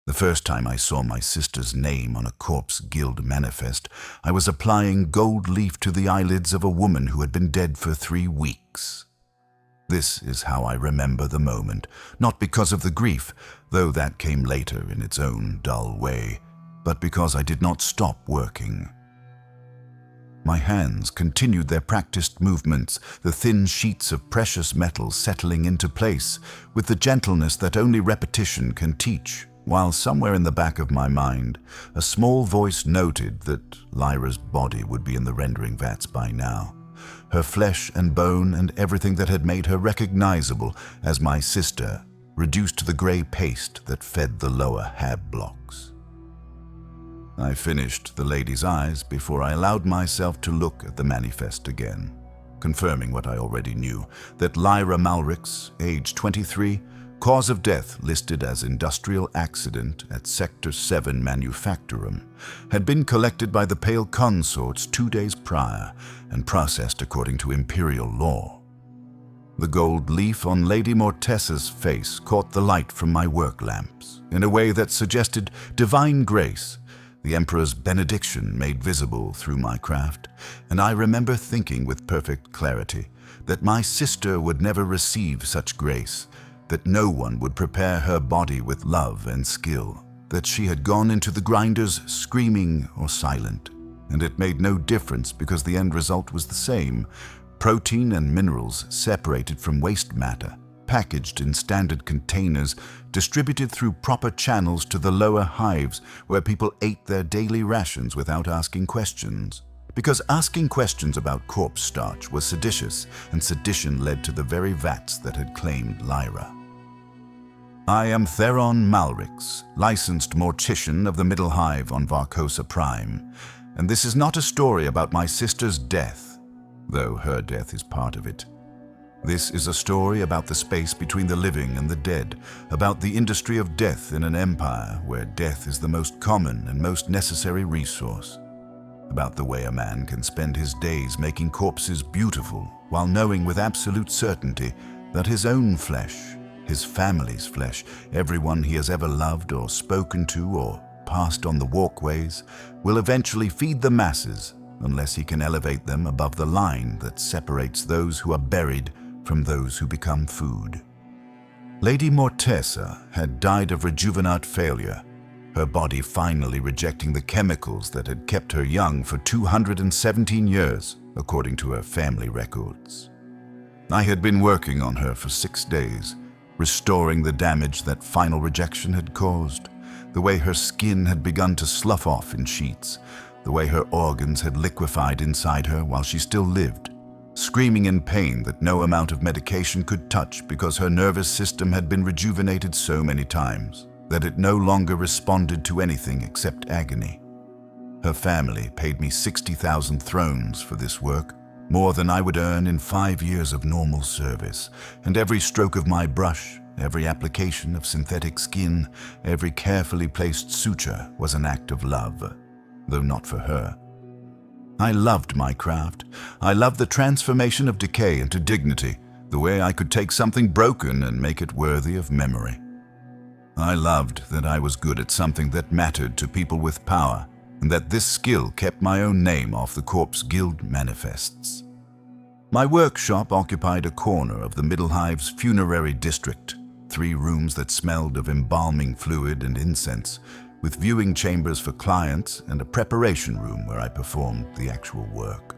The first time I saw my sister's name on a corpse guild manifest, I was applying gold leaf to the eyelids of a woman who had been dead for 3 weeks. This is how I remember the moment, not because of the grief, though that came later in its own dull way, but because I did not stop working. My hands continued their practiced movements, the thin sheets of precious metal settling into place with the gentleness that only repetition can teach, while somewhere in the back of my mind, a small voice noted that Lyra's body would be in the rendering vats by now, her flesh and bone and everything that had made her recognizable as my sister, reduced to the gray paste that fed the lower hab blocks. I finished The Lady's Eyes before I allowed myself to look at the manifest again, confirming what I already knew, that Lyra Malrix, age 23, cause of death listed as industrial accident at Sector 7 Manufactorum, had been collected by the Pale Consorts 2 days prior and processed according to Imperial law. The gold leaf on Lady Mortessa's face caught the light from my work lamps in a way that suggested divine grace, the Emperor's benediction made visible through my craft, and I remember thinking with perfect clarity that my sister would never receive such grace, that no one would prepare her body with love and skill, that she had gone into the grinders screaming or silent, and it made no difference because the end result was the same: protein and minerals separated from waste matter, packaged in standard containers, distributed through proper channels to the lower hives where people ate their daily rations without asking questions. Because asking questions about corpse starch was seditious, and sedition led to the very vats that had claimed Lyra. I am Theron Malrix, licensed Mortician of the Middle Hive on Varcosa Prime, and this is not a story about my sister's death, though her death is part of it. This is a story about the space between the living and the dead, about the industry of death in an empire where death is the most common and most necessary resource, about the way a man can spend his days making corpses beautiful while knowing with absolute certainty that his own flesh, his family's flesh, everyone he has ever loved or spoken to or passed on the walkways, will eventually feed the masses unless he can elevate them above the line that separates those who are buried from those who become food. Lady Mortessa had died of rejuvenate failure, her body finally rejecting the chemicals that had kept her young for 217 years, according to her family records. I had been working on her for 6 days, restoring the damage that final rejection had caused, the way her skin had begun to slough off in sheets, the way her organs had liquefied inside her while she still lived, screaming in pain that no amount of medication could touch because her nervous system had been rejuvenated so many times that it no longer responded to anything except agony. Her family paid me 60,000 thrones for this work, more than I would earn in 5 years of normal service, and every stroke of my brush, every application of synthetic skin, every carefully placed suture was an act of love, though not for her. I loved my craft. I loved the transformation of decay into dignity, the way I could take something broken and make it worthy of memory. I loved that I was good at something that mattered to people with power, and that this skill kept my own name off the Corpse Guild manifests. My workshop occupied a corner of the Middle Hive's funerary district, 3 rooms that smelled of embalming fluid and incense, with viewing chambers for clients and a preparation room where I performed the actual work.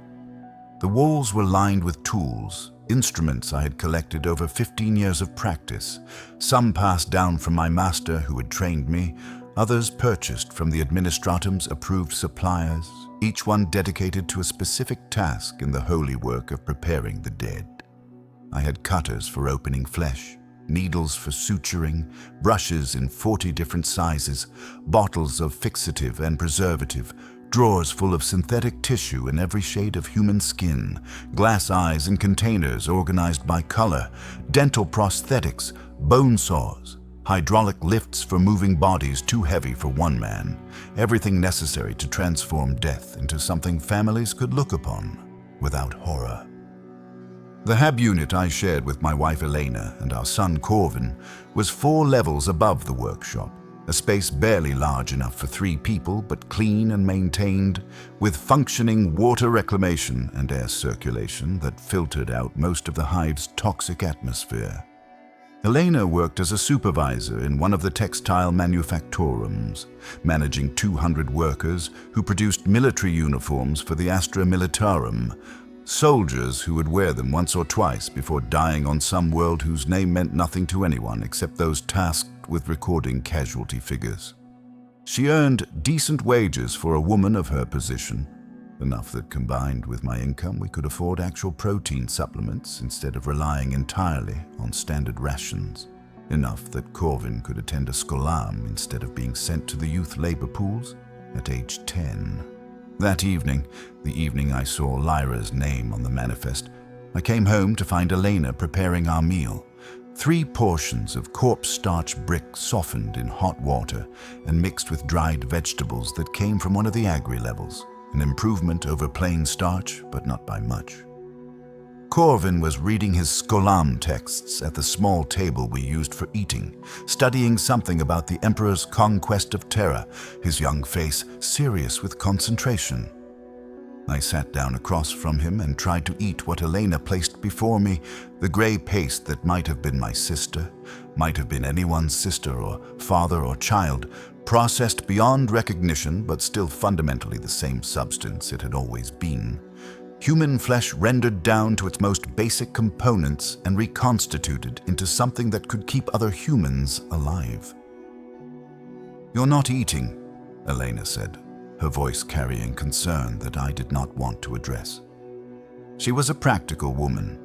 The walls were lined with tools, instruments I had collected over 15 years of practice, some passed down from my master who had trained me, others purchased from the Administratum's approved suppliers, each one dedicated to a specific task in the holy work of preparing the dead. I had cutters for opening flesh, needles for suturing, brushes in 40 different sizes, bottles of fixative and preservative, drawers full of synthetic tissue in every shade of human skin, glass eyes in containers organized by color, dental prosthetics, bone saws, hydraulic lifts for moving bodies too heavy for one man, everything necessary to transform death into something families could look upon without horror. The hab unit I shared with my wife Elena and our son Corvin was 4 levels above the workshop, a space barely large enough for 3 people, but clean and maintained, with functioning water reclamation and air circulation that filtered out most of the hive's toxic atmosphere. Elena worked as a supervisor in one of the textile manufactorums, managing 200 workers who produced military uniforms for the Astra Militarum, soldiers who would wear them once or twice before dying on some world whose name meant nothing to anyone except those tasked with recording casualty figures. She earned decent wages for a woman of her position, enough that combined with my income we could afford actual protein supplements instead of relying entirely on standard rations, enough that Corvin could attend a scholam instead of being sent to the youth labor pools at age 10. That evening, the evening I saw Lyra's name on the manifest, I came home to find Elena preparing our meal. 3 portions of corpse starch brick softened in hot water and mixed with dried vegetables that came from one of the agri levels. An improvement over plain starch, but not by much. Corvin was reading his scholam texts at the small table we used for eating, studying something about the Emperor's conquest of Terra, his young face serious with concentration. I sat down across from him and tried to eat what Elena placed before me, the gray paste that might have been my sister, might have been anyone's sister or father or child, processed beyond recognition but still fundamentally the same substance it had always been. Human flesh rendered down to its most basic components and reconstituted into something that could keep other humans alive. "You're not eating," Elena said, her voice carrying concern that I did not want to address. She was a practical woman,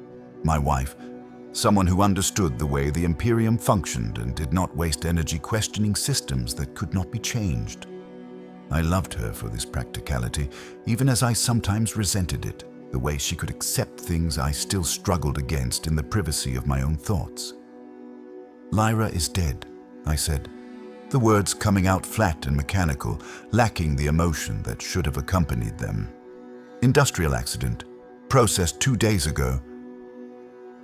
my wife, someone who understood the way the Imperium functioned and did not waste energy questioning systems that could not be changed. I loved her for this practicality, even as I sometimes resented it, the way she could accept things I still struggled against in the privacy of my own thoughts. "Lyra is dead," I said, the words coming out flat and mechanical, lacking the emotion that should have accompanied them. "Industrial accident, processed 2 days ago."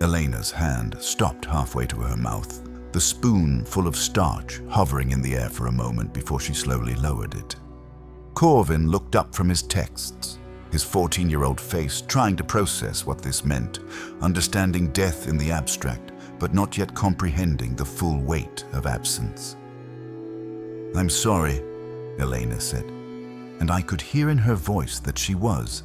Elena's hand stopped halfway to her mouth, the spoon full of starch hovering in the air for a moment before she slowly lowered it. Corvin looked up from his texts, his 14-year-old face trying to process what this meant, understanding death in the abstract, but not yet comprehending the full weight of absence. "I'm sorry," Elena said, and I could hear in her voice that she was,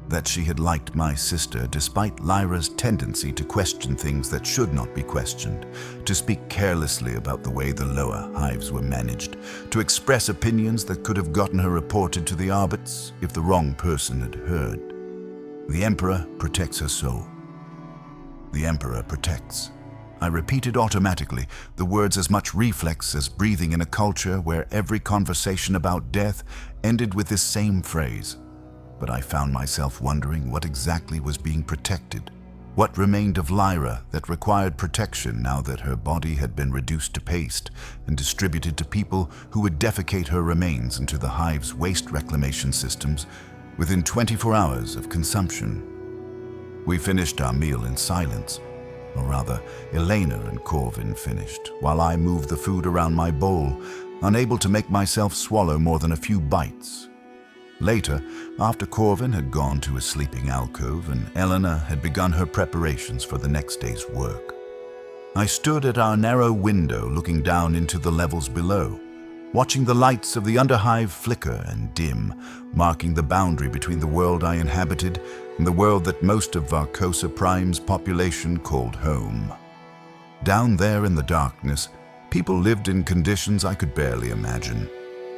that she had liked my sister despite Lyra's tendency to question things that should not be questioned, to speak carelessly about the way the lower hives were managed, to express opinions that could have gotten her reported to the Arbits if the wrong person had heard. The Emperor protects her soul. The Emperor protects. I repeated automatically, the words as much reflex as breathing in a culture where every conversation about death ended with this same phrase. But I found myself wondering what exactly was being protected. What remained of Lyra that required protection now that her body had been reduced to paste and distributed to people who would defecate her remains into the hive's waste reclamation systems within 24 hours of consumption. We finished our meal in silence, or rather, Elena and Corvin finished, while I moved the food around my bowl, unable to make myself swallow more than a few bites. Later, after Corvin had gone to his sleeping alcove and Elena had begun her preparations for the next day's work, I stood at our narrow window looking down into the levels below, watching the lights of the underhive flicker and dim, marking the boundary between the world I inhabited and the world that most of Varcosa Prime's population called home. Down there in the darkness, people lived in conditions I could barely imagine,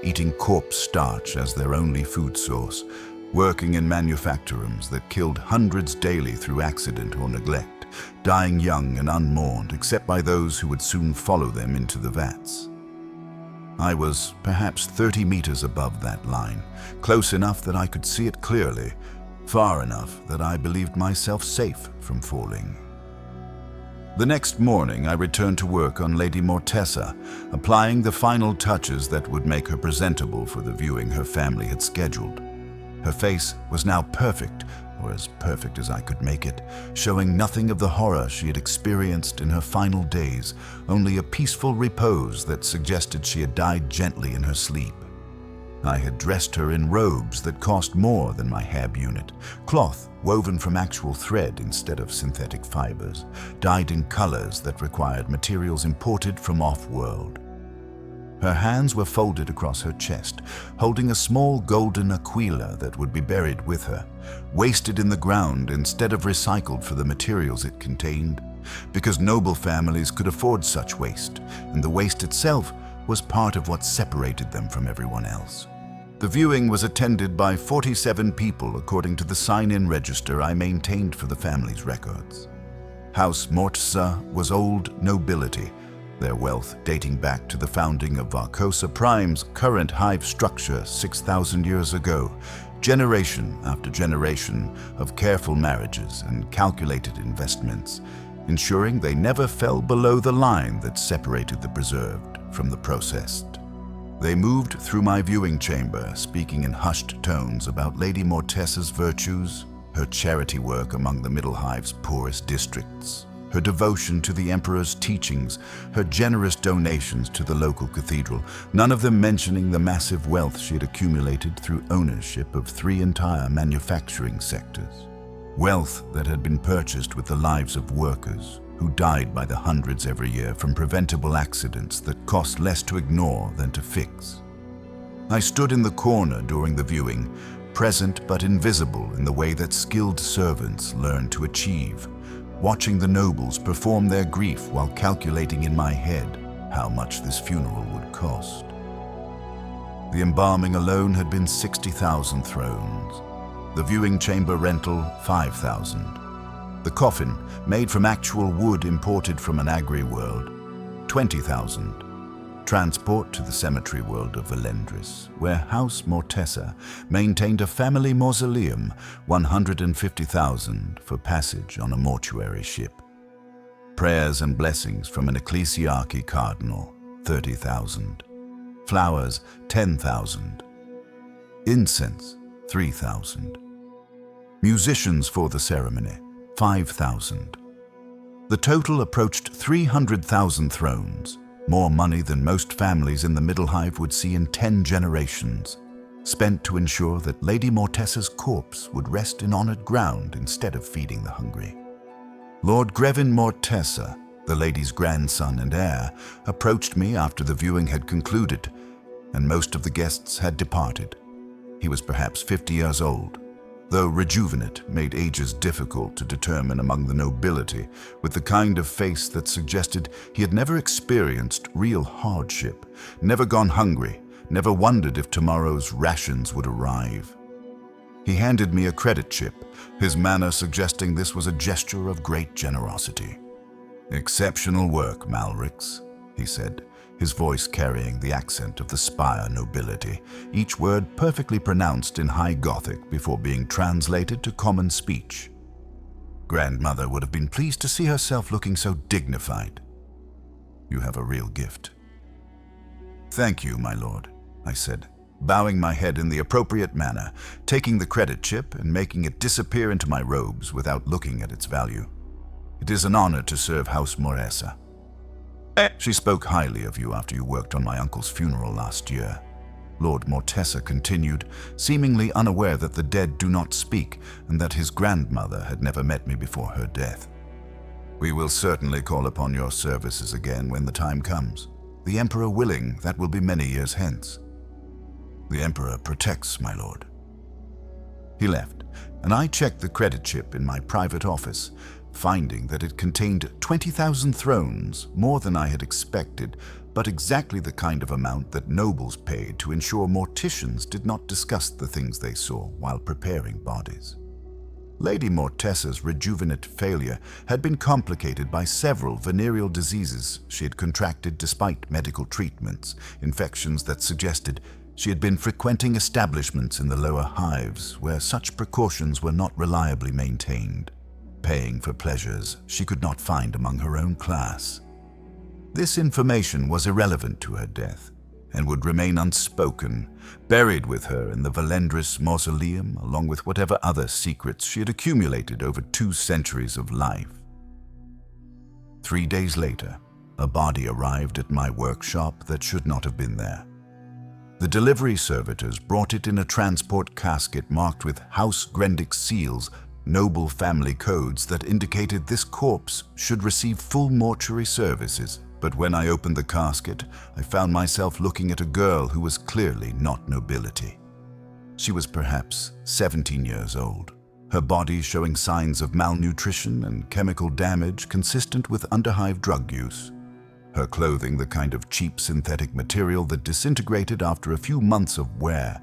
eating corpse starch as their only food source, working in manufactorums that killed hundreds daily through accident or neglect, dying young and unmourned except by those who would soon follow them into the vats. I was perhaps 30 meters above that line, close enough that I could see it clearly, far enough that I believed myself safe from falling. The next morning, I returned to work on Lady Mortessa, applying the final touches that would make her presentable for the viewing her family had scheduled. Her face was now perfect, or as perfect as I could make it, showing nothing of the horror she had experienced in her final days, only a peaceful repose that suggested she had died gently in her sleep. I had dressed her in robes that cost more than my hab unit, cloth woven from actual thread instead of synthetic fibers, dyed in colors that required materials imported from off-world. Her hands were folded across her chest, holding a small golden aquila that would be buried with her, wasted in the ground instead of recycled for the materials it contained, because noble families could afford such waste, and the waste itself was part of what separated them from everyone else. The viewing was attended by 47 people according to the sign-in register I maintained for the family's records. House Mortician was old nobility, their wealth dating back to the founding of Varcosa Prime's current hive structure 6,000 years ago, generation after generation of careful marriages and calculated investments, ensuring they never fell below the line that separated the preserved from the processed. They moved through my viewing chamber, speaking in hushed tones about Lady Mortessa's virtues, her charity work among the Middle Hive's poorest districts, her devotion to the Emperor's teachings, her generous donations to the local cathedral, none of them mentioning the massive wealth she had accumulated through ownership of 3 entire manufacturing sectors. Wealth that had been purchased with the lives of workers, who died by the hundreds every year from preventable accidents that cost less to ignore than to fix. I stood in the corner during the viewing, present but invisible in the way that skilled servants learn to achieve, watching the nobles perform their grief while calculating in my head how much this funeral would cost. The embalming alone had been 60,000 thrones, the viewing chamber rental 5,000. The coffin, made from actual wood imported from an agri-world, 20,000. Transport to the cemetery world of Valendris, where House Mortessa maintained a family mausoleum, 150,000 for passage on a mortuary ship. Prayers and blessings from an ecclesiarchy cardinal, 30,000. Flowers, 10,000. Incense, 3,000. Musicians for the ceremony, 5,000. The total approached 300,000 thrones, more money than most families in the Middle Hive would see in 10 generations, spent to ensure that Lady Mortessa's corpse would rest in honored ground instead of feeding the hungry. Lord Grevin Mortessa, the lady's grandson and heir, approached me after the viewing had concluded, and most of the guests had departed. He was perhaps 50 years old, though rejuvenate made ages difficult to determine among the nobility, with the kind of face that suggested he had never experienced real hardship, never gone hungry, never wondered if tomorrow's rations would arrive. He handed me a credit chip, his manner suggesting this was a gesture of great generosity. "Exceptional work, Malrix," he said, his voice carrying the accent of the Spire nobility, each word perfectly pronounced in High Gothic before being translated to common speech. Grandmother would have been pleased to see herself looking so dignified. "You have a real gift." "Thank you, my lord," I said, bowing my head in the appropriate manner, taking the credit chip and making it disappear into my robes without looking at its value. "It is an honor to serve House Mortessa. She spoke highly of you after you worked on my uncle's funeral last year," Lord Mortessa continued, seemingly unaware that the dead do not speak and that his grandmother had never met me before her death. "We will certainly call upon your services again when the time comes. The Emperor willing, that will be many years hence." "The Emperor protects, my lord." He left, and I checked the credit chip in my private office, finding that it contained 20,000 thrones, more than I had expected, but exactly the kind of amount that nobles paid to ensure morticians did not discuss the things they saw while preparing bodies. Lady Mortessa's rejuvenate failure had been complicated by several venereal diseases she had contracted despite medical treatments, infections that suggested she had been frequenting establishments in the lower hives where such precautions were not reliably maintained, paying for pleasures she could not find among her own class. This information was irrelevant to her death. and would remain unspoken, buried with her in the Valendris mausoleum along with whatever other secrets she had accumulated over 2 centuries of life. 3 days later, a body arrived at my workshop that should not have been there. The delivery servitors brought it in a transport casket marked with House Grendix seals, noble family codes that indicated this corpse should receive full mortuary services. But when I opened the casket, I found myself looking at a girl who was clearly not nobility. She was perhaps 17 years old, her body showing signs of malnutrition and chemical damage consistent with underhive drug use. Her clothing the kind of cheap synthetic material that disintegrated after a few months of wear.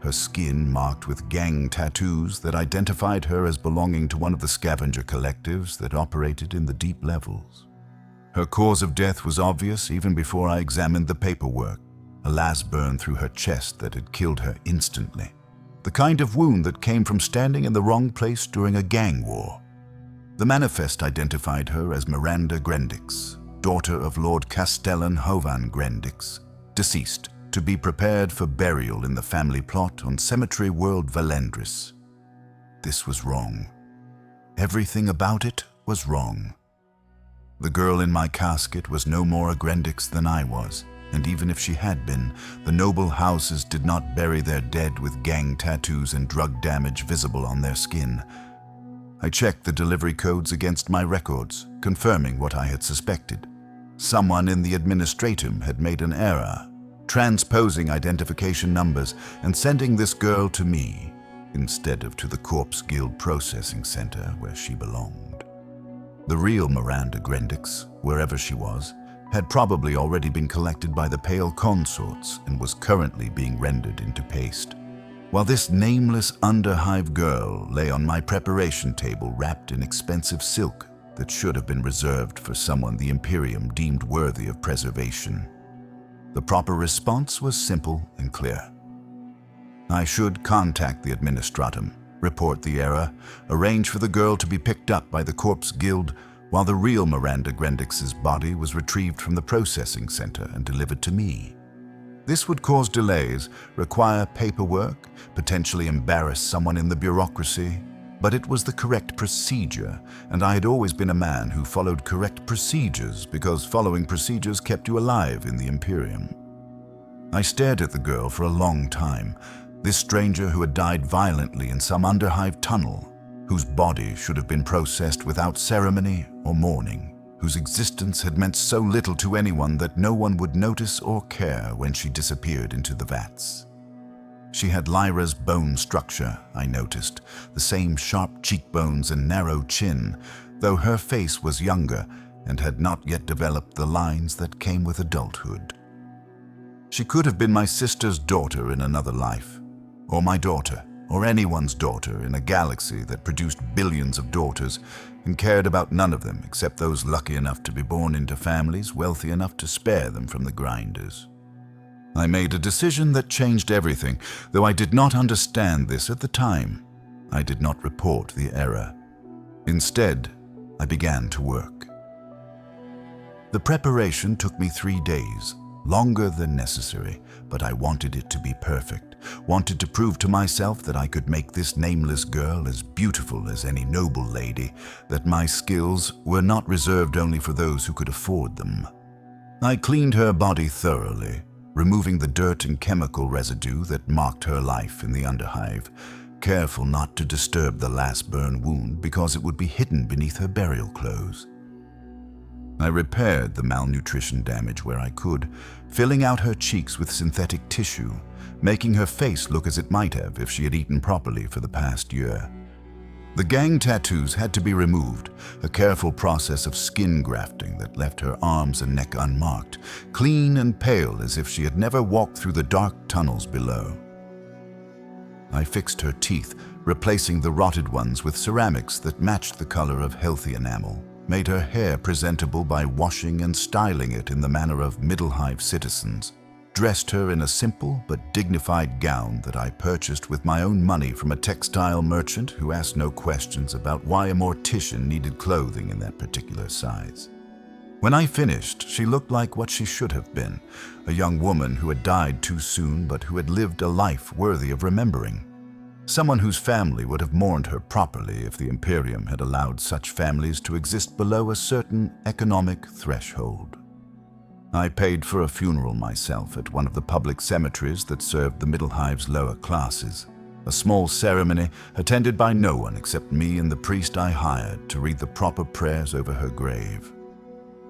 Her skin marked with gang tattoos that identified her as belonging to one of the scavenger collectives that operated in the deep levels. Her cause of death was obvious even before I examined the paperwork, a las burn through her chest that had killed her instantly. The kind of wound that came from standing in the wrong place during a gang war. The manifest identified her as Miranda Grendix, daughter of Lord Castellan Hovan Grendix, deceased, to be prepared for burial in the family plot on Cemetery World Valendris. This was wrong. Everything about it was wrong. The girl in my casket was no more a Grendix than I was, and even if she had been, the noble houses did not bury their dead with gang tattoos and drug damage visible on their skin. I checked the delivery codes against my records, confirming what I had suspected. Someone in the administratum had made an error, transposing identification numbers and sending this girl to me, instead of to the Corpse Guild Processing Center where she belonged. The real Miranda Grendix, wherever she was, had probably already been collected by the Pale Consorts and was currently being rendered into paste. While this nameless underhive girl lay on my preparation table wrapped in expensive silk that should have been reserved for someone the Imperium deemed worthy of preservation. The proper response was simple and clear. I should contact the administratum, report the error, arrange for the girl to be picked up by the Corpse Guild while the real Miranda Grendix's body was retrieved from the processing center and delivered to me. This would cause delays, require paperwork, potentially embarrass someone in the bureaucracy, but it was the correct procedure, and I had always been a man who followed correct procedures because following procedures kept you alive in the Imperium. I stared at the girl for a long time, this stranger who had died violently in some underhive tunnel, whose body should have been processed without ceremony or mourning, whose existence had meant so little to anyone that no one would notice or care when she disappeared into the vats. She had Lyra's bone structure, I noticed, the same sharp cheekbones and narrow chin, though her face was younger and had not yet developed the lines that came with adulthood. She could have been my sister's daughter in another life, or my daughter, or anyone's daughter in a galaxy that produced billions of daughters and cared about none of them except those lucky enough to be born into families wealthy enough to spare them from the grinders. I made a decision that changed everything, though I did not understand this at the time. I did not report the error. Instead, I began to work. The preparation took me 3 days, longer than necessary, but I wanted it to be perfect, wanted to prove to myself that I could make this nameless girl as beautiful as any noble lady, that my skills were not reserved only for those who could afford them. I cleaned her body thoroughly, removing the dirt and chemical residue that marked her life in the underhive, careful not to disturb the last burn wound because it would be hidden beneath her burial clothes. I repaired the malnutrition damage where I could, filling out her cheeks with synthetic tissue, making her face look as it might have if she had eaten properly for the past year. The gang tattoos had to be removed, a careful process of skin grafting that left her arms and neck unmarked, clean and pale as if she had never walked through the dark tunnels below. I fixed her teeth, replacing the rotted ones with ceramics that matched the color of healthy enamel, made her hair presentable by washing and styling it in the manner of Middle Hive citizens, dressed her in a simple but dignified gown that I purchased with my own money from a textile merchant who asked no questions about why a mortician needed clothing in that particular size. When I finished, she looked like what she should have been, a young woman who had died too soon but who had lived a life worthy of remembering. Someone whose family would have mourned her properly if the Imperium had allowed such families to exist below a certain economic threshold. I paid for a funeral myself at one of the public cemeteries that served the Middle Hive's lower classes. A small ceremony attended by no one except me and the priest I hired to read the proper prayers over her grave.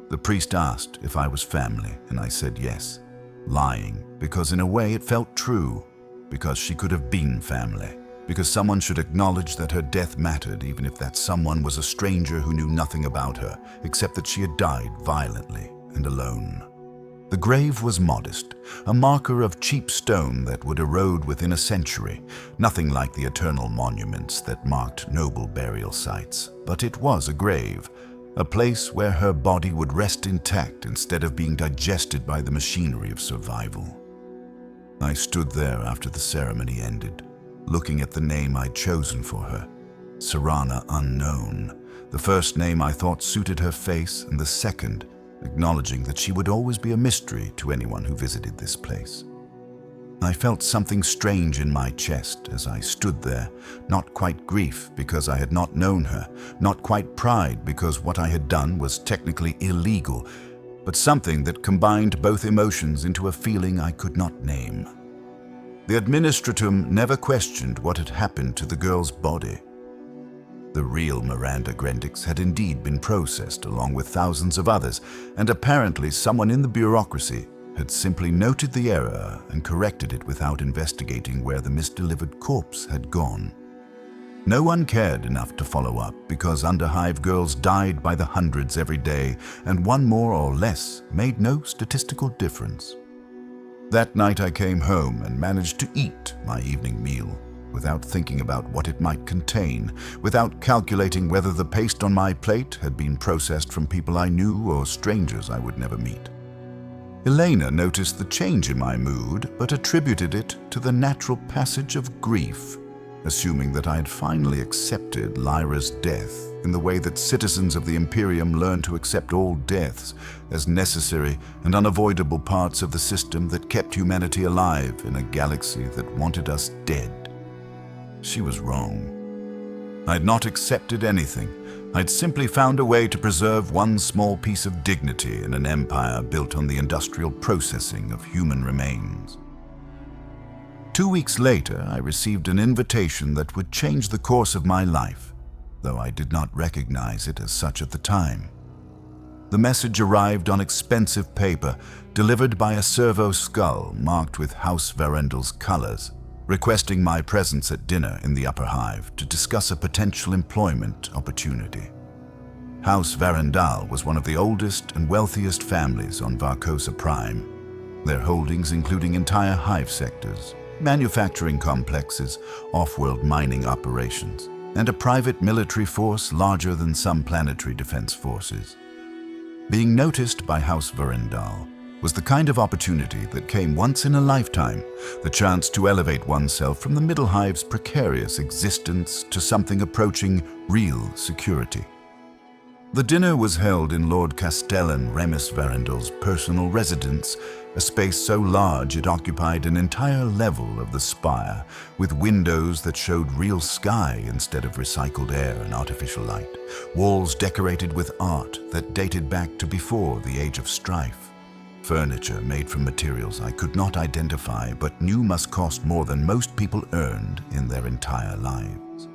The priest asked if I was family, and I said yes, lying, because in a way it felt true, because she could have been family, because someone should acknowledge that her death mattered even if that someone was a stranger who knew nothing about her, except that she had died violently and alone. The grave was modest, a marker of cheap stone that would erode within a century, nothing like the eternal monuments that marked noble burial sites, but it was a grave, a place where her body would rest intact instead of being digested by the machinery of survival. I stood there after the ceremony ended, looking at the name I'd chosen for her, Serana Unknown, the first name I thought suited her face, and the second, acknowledging that she would always be a mystery to anyone who visited this place. I felt something strange in my chest as I stood there, not quite grief because I had not known her, not quite pride because what I had done was technically illegal, but something that combined both emotions into a feeling I could not name. The administratum never questioned what had happened to the girl's body. The real Miranda Grendix had indeed been processed along with thousands of others, and apparently someone in the bureaucracy had simply noted the error and corrected it without investigating where the misdelivered corpse had gone. No one cared enough to follow up because underhive girls died by the hundreds every day, and one more or less made no statistical difference. That night I came home and managed to eat my evening meal without thinking about what it might contain, without calculating whether the paste on my plate had been processed from people I knew or strangers I would never meet. Elena noticed the change in my mood, but attributed it to the natural passage of grief, assuming that I had finally accepted Lyra's death in the way that citizens of the Imperium learn to accept all deaths as necessary and unavoidable parts of the system that kept humanity alive in a galaxy that wanted us dead. She was wrong. I had not accepted anything. I'd simply found a way to preserve one small piece of dignity in an empire built on the industrial processing of human remains. 2 weeks later, I received an invitation that would change the course of my life, though I did not recognize it as such at the time. The message arrived on expensive paper, delivered by a servo skull marked with House Varendal's colors, requesting my presence at dinner in the upper hive to discuss a potential employment opportunity. House Varendal was one of the oldest and wealthiest families on Varcosa Prime, their holdings including entire hive sectors, manufacturing complexes, off-world mining operations, and a private military force larger than some planetary defense forces. Being noticed by House Varendal was the kind of opportunity that came once in a lifetime, the chance to elevate oneself from the Middle Hive's precarious existence to something approaching real security. The dinner was held in Lord Castellan Remus Varendal's personal residence, a space so large it occupied an entire level of the spire, with windows that showed real sky instead of recycled air and artificial light, walls decorated with art that dated back to before the Age of Strife. Furniture made from materials I could not identify but knew must cost more than most people earned in their entire lives.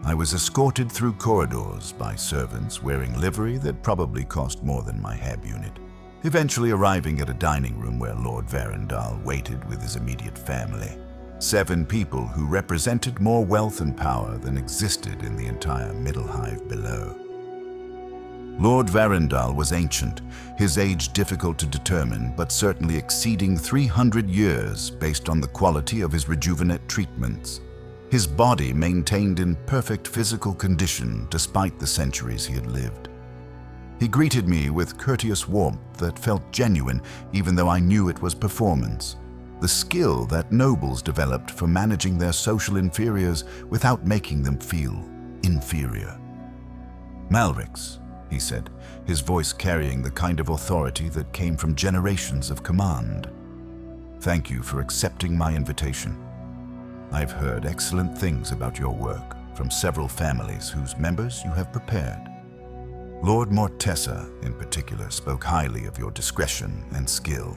I was escorted through corridors by servants wearing livery that probably cost more than my heb unit, eventually arriving at a dining room where Lord Varendal waited with his immediate family, 7 people who represented more wealth and power than existed in the entire Middle Hive below. Lord Varendal was ancient, his age difficult to determine, but certainly exceeding 300 years based on the quality of his rejuvenate treatments. His body maintained in perfect physical condition despite the centuries he had lived. He greeted me with courteous warmth that felt genuine even though I knew it was performance, the skill that nobles developed for managing their social inferiors without making them feel inferior. Malrix, he said, his voice carrying the kind of authority that came from generations of command. "Thank you for accepting my invitation. I've heard excellent things about your work from several families whose members you have prepared. Lord Mortessa, in particular, spoke highly of your discretion and skill."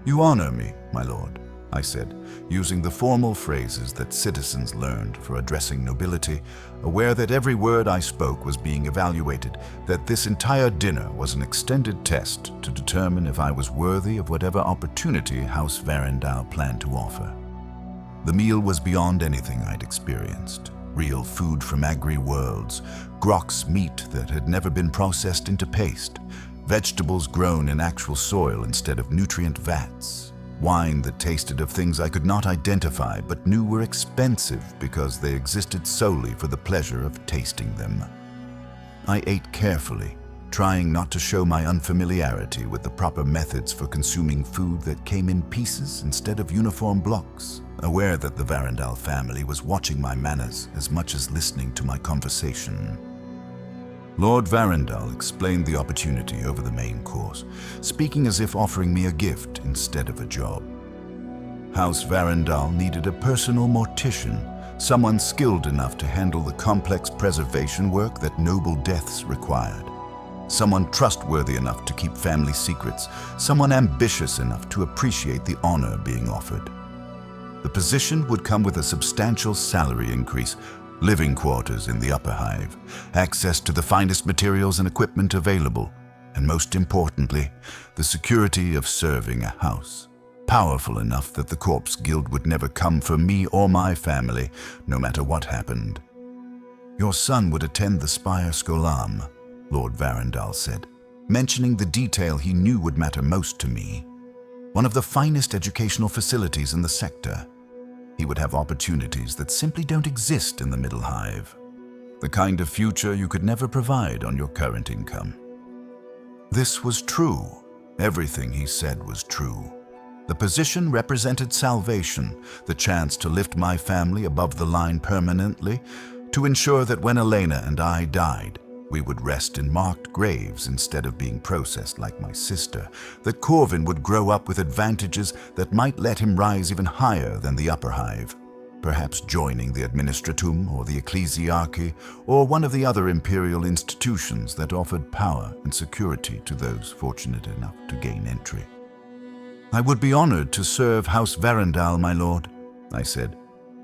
"You honor me, my lord," I said, using the formal phrases that citizens learned for addressing nobility, aware that every word I spoke was being evaluated, that this entire dinner was an extended test to determine if I was worthy of whatever opportunity House Varendal planned to offer. The meal was beyond anything I'd experienced. Real food from agri-worlds, grox meat that had never been processed into paste, vegetables grown in actual soil instead of nutrient vats, wine that tasted of things I could not identify but knew were expensive because they existed solely for the pleasure of tasting them. I ate carefully, trying not to show my unfamiliarity with the proper methods for consuming food that came in pieces instead of uniform blocks, aware that the Varendal family was watching my manners as much as listening to my conversation. Lord Varendal explained the opportunity over the main course, speaking as if offering me a gift instead of a job. House Varendal needed a personal mortician, someone skilled enough to handle the complex preservation work that noble deaths required. Someone trustworthy enough to keep family secrets, someone ambitious enough to appreciate the honor being offered. The position would come with a substantial salary increase, living quarters in the upper hive, access to the finest materials and equipment available, and most importantly, the security of serving a house, powerful enough that the Corpse Guild would never come for me or my family, no matter what happened. "Your son would attend the Spire Scholam," Lord Varendal said, mentioning the detail he knew would matter most to me. "One of the finest educational facilities in the sector. He would have opportunities that simply don't exist in the Middle Hive. The kind of future you could never provide on your current income." This was true. Everything he said was true. The position represented salvation, the chance to lift my family above the line permanently, to ensure that when Elena and I died, we would rest in marked graves instead of being processed like my sister, that Corvin would grow up with advantages that might let him rise even higher than the upper hive, perhaps joining the Administratum or the Ecclesiarchy or one of the other Imperial institutions that offered power and security to those fortunate enough to gain entry. "I would be honored to serve House Varendal, my lord," I said.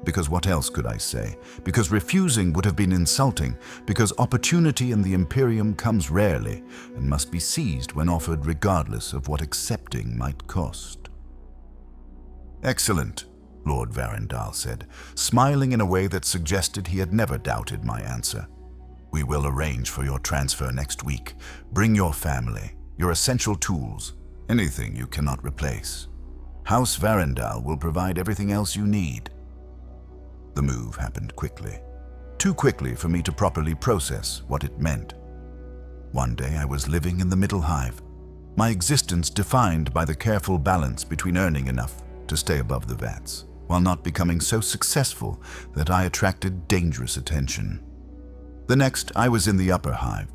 Because what else could I say? Because refusing would have been insulting, because opportunity in the Imperium comes rarely and must be seized when offered regardless of what accepting might cost. "Excellent," Lord Varendal said, smiling in a way that suggested he had never doubted my answer. "We will arrange for your transfer next week. Bring your family, your essential tools, anything you cannot replace. House Varendal will provide everything else you need." The move happened quickly. Too quickly for me to properly process what it meant. One day I was living in the Middle Hive, my existence defined by the careful balance between earning enough to stay above the vats, while not becoming so successful that I attracted dangerous attention. The next, I was in the upper hive,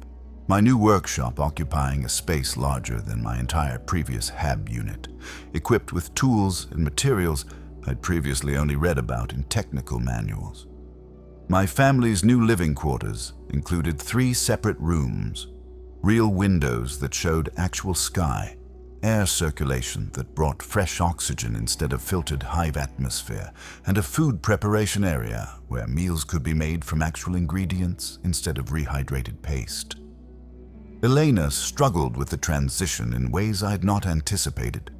my new workshop occupying a space larger than my entire previous HAB unit, equipped with tools and materials I'd previously only read about in technical manuals. My family's new living quarters included 3 separate rooms, real windows that showed actual sky, air circulation that brought fresh oxygen instead of filtered hive atmosphere, and a food preparation area where meals could be made from actual ingredients instead of rehydrated paste. Elena struggled with the transition in ways I had not anticipated.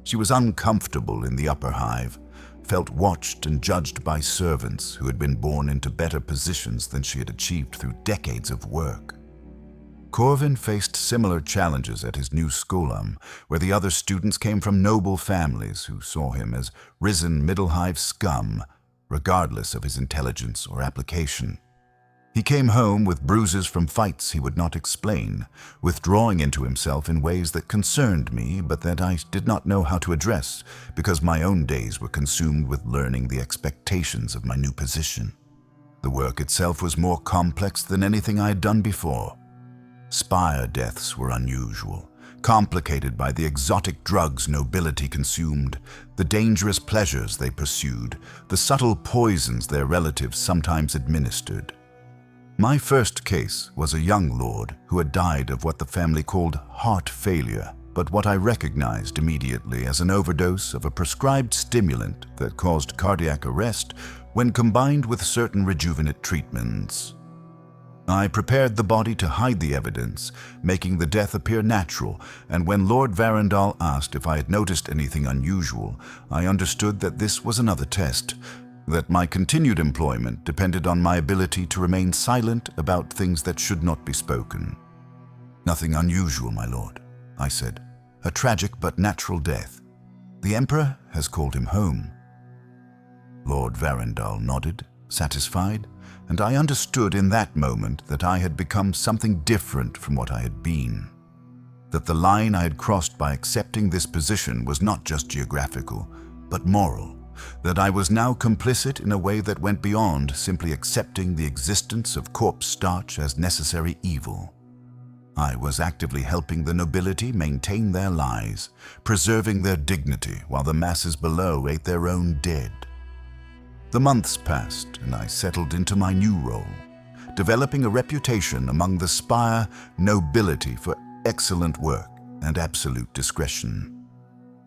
She was uncomfortable in the upper hive, felt watched and judged by servants who had been born into better positions than she had achieved through decades of work. Corvin faced similar challenges at his new schoolum, where the other students came from noble families who saw him as risen Middle Hive scum, regardless of his intelligence or application. He came home with bruises from fights he would not explain, withdrawing into himself in ways that concerned me but that I did not know how to address because my own days were consumed with learning the expectations of my new position. The work itself was more complex than anything I had done before. Spire deaths were unusual, complicated by the exotic drugs nobility consumed, the dangerous pleasures they pursued, the subtle poisons their relatives sometimes administered. My first case was a young lord who had died of what the family called heart failure, but what I recognized immediately as an overdose of a prescribed stimulant that caused cardiac arrest when combined with certain rejuvenant treatments. I prepared the body to hide the evidence, making the death appear natural, and when Lord Varendal asked if I had noticed anything unusual, I understood that this was another test, that my continued employment depended on my ability to remain silent about things that should not be spoken. "Nothing unusual, my lord," I said. "A tragic but natural death. The Emperor has called him home." Lord Varendal nodded, satisfied, and I understood in that moment that I had become something different from what I had been. That the line I had crossed by accepting this position was not just geographical, but moral. That I was now complicit in a way that went beyond simply accepting the existence of corpse starch as necessary evil. I was actively helping the nobility maintain their lives, preserving their dignity while the masses below ate their own dead. The months passed, and I settled into my new role, developing a reputation among the Spire nobility for excellent work and absolute discretion.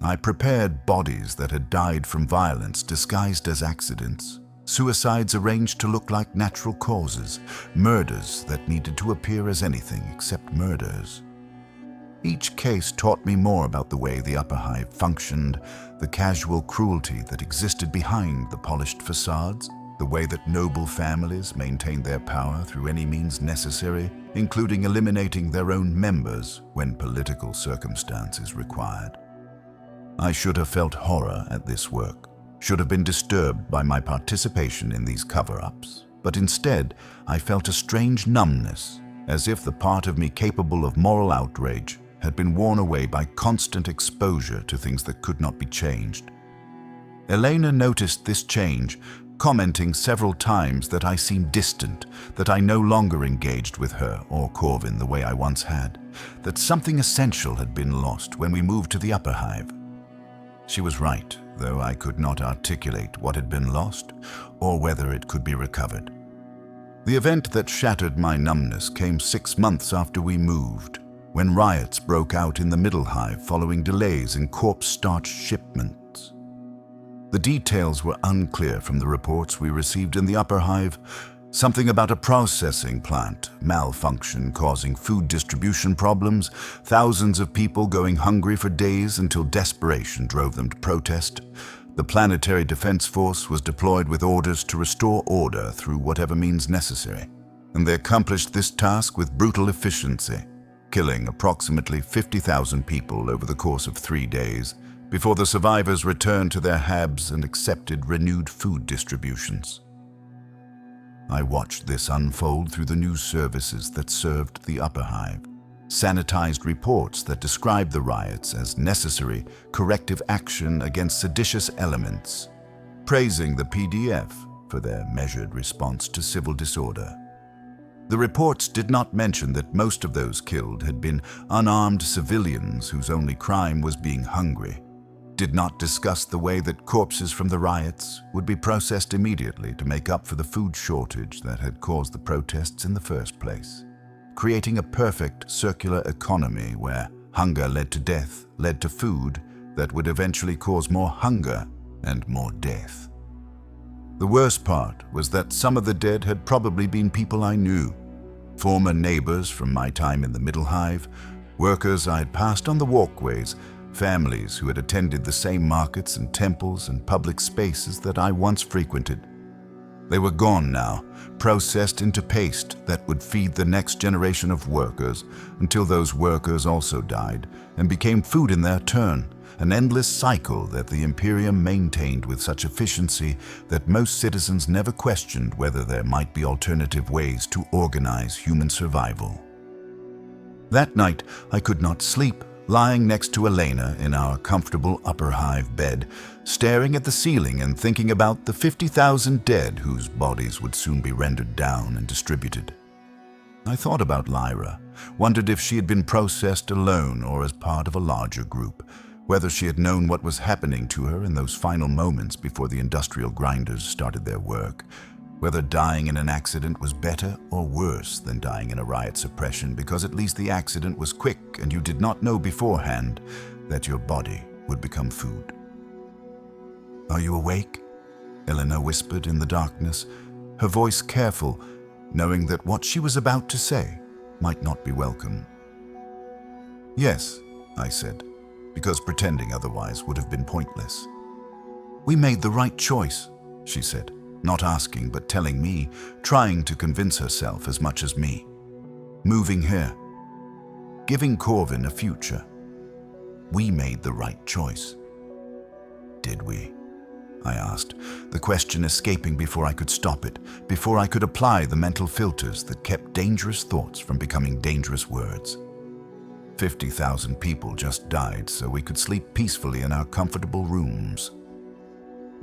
I prepared bodies that had died from violence disguised as accidents, suicides arranged to look like natural causes, murders that needed to appear as anything except murders. Each case taught me more about the way the upper hive functioned, the casual cruelty that existed behind the polished facades, the way that noble families maintained their power through any means necessary, including eliminating their own members when political circumstances required. I should have felt horror at this work, should have been disturbed by my participation in these cover-ups, but instead I felt a strange numbness, as if the part of me capable of moral outrage had been worn away by constant exposure to things that could not be changed. Elena noticed this change, commenting several times that I seemed distant, that I no longer engaged with her or Corvin the way I once had, that something essential had been lost when we moved to the upper hive. She was right, though I could not articulate what had been lost or whether it could be recovered. The event that shattered my numbness came 6 months after we moved, when riots broke out in the middle hive following delays in corpse starch shipments. The details were unclear from the reports we received in the upper hive. Something about a processing plant malfunction causing food distribution problems, thousands of people going hungry for days until desperation drove them to protest. The Planetary Defense Force was deployed with orders to restore order through whatever means necessary, and they accomplished this task with brutal efficiency, killing approximately 50,000 people over the course of 3 days before the survivors returned to their habs and accepted renewed food distributions. I watched this unfold through the news services that served the upper hive, sanitized reports that described the riots as necessary corrective action against seditious elements, praising the PDF for their measured response to civil disorder. The reports did not mention that most of those killed had been unarmed civilians whose only crime was being hungry, did not discuss the way that corpses from the riots would be processed immediately to make up for the food shortage that had caused the protests in the first place, creating a perfect circular economy where hunger led to death, led to food that would eventually cause more hunger and more death. The worst part was that some of the dead had probably been people I knew, former neighbors from my time in the middle hive, workers I had passed on the walkways, families who had attended the same markets and temples and public spaces that I once frequented. They were gone now, processed into paste that would feed the next generation of workers until those workers also died and became food in their turn, an endless cycle that the Imperium maintained with such efficiency that most citizens never questioned whether there might be alternative ways to organize human survival. That night, I could not sleep, lying next to Elena in our comfortable upper hive bed, staring at the ceiling and thinking about the 50,000 dead whose bodies would soon be rendered down and distributed. I thought about Lyra, wondered if she had been processed alone or as part of a larger group, whether she had known what was happening to her in those final moments before the industrial grinders started their work, whether dying in an accident was better or worse than dying in a riot suppression, because at least the accident was quick and you did not know beforehand that your body would become food. "Are you awake?" Eleanor whispered in the darkness, her voice careful, knowing that what she was about to say might not be welcome. "Yes," I said, because pretending otherwise would have been pointless. "We made the right choice," she said, not asking but telling me, trying to convince herself as much as me. "Moving here. Giving Corvin a future. We made the right choice." "Did we?" I asked, the question escaping before I could stop it, before I could apply the mental filters that kept dangerous thoughts from becoming dangerous words. 50,000 people just died so we could sleep peacefully in our comfortable rooms.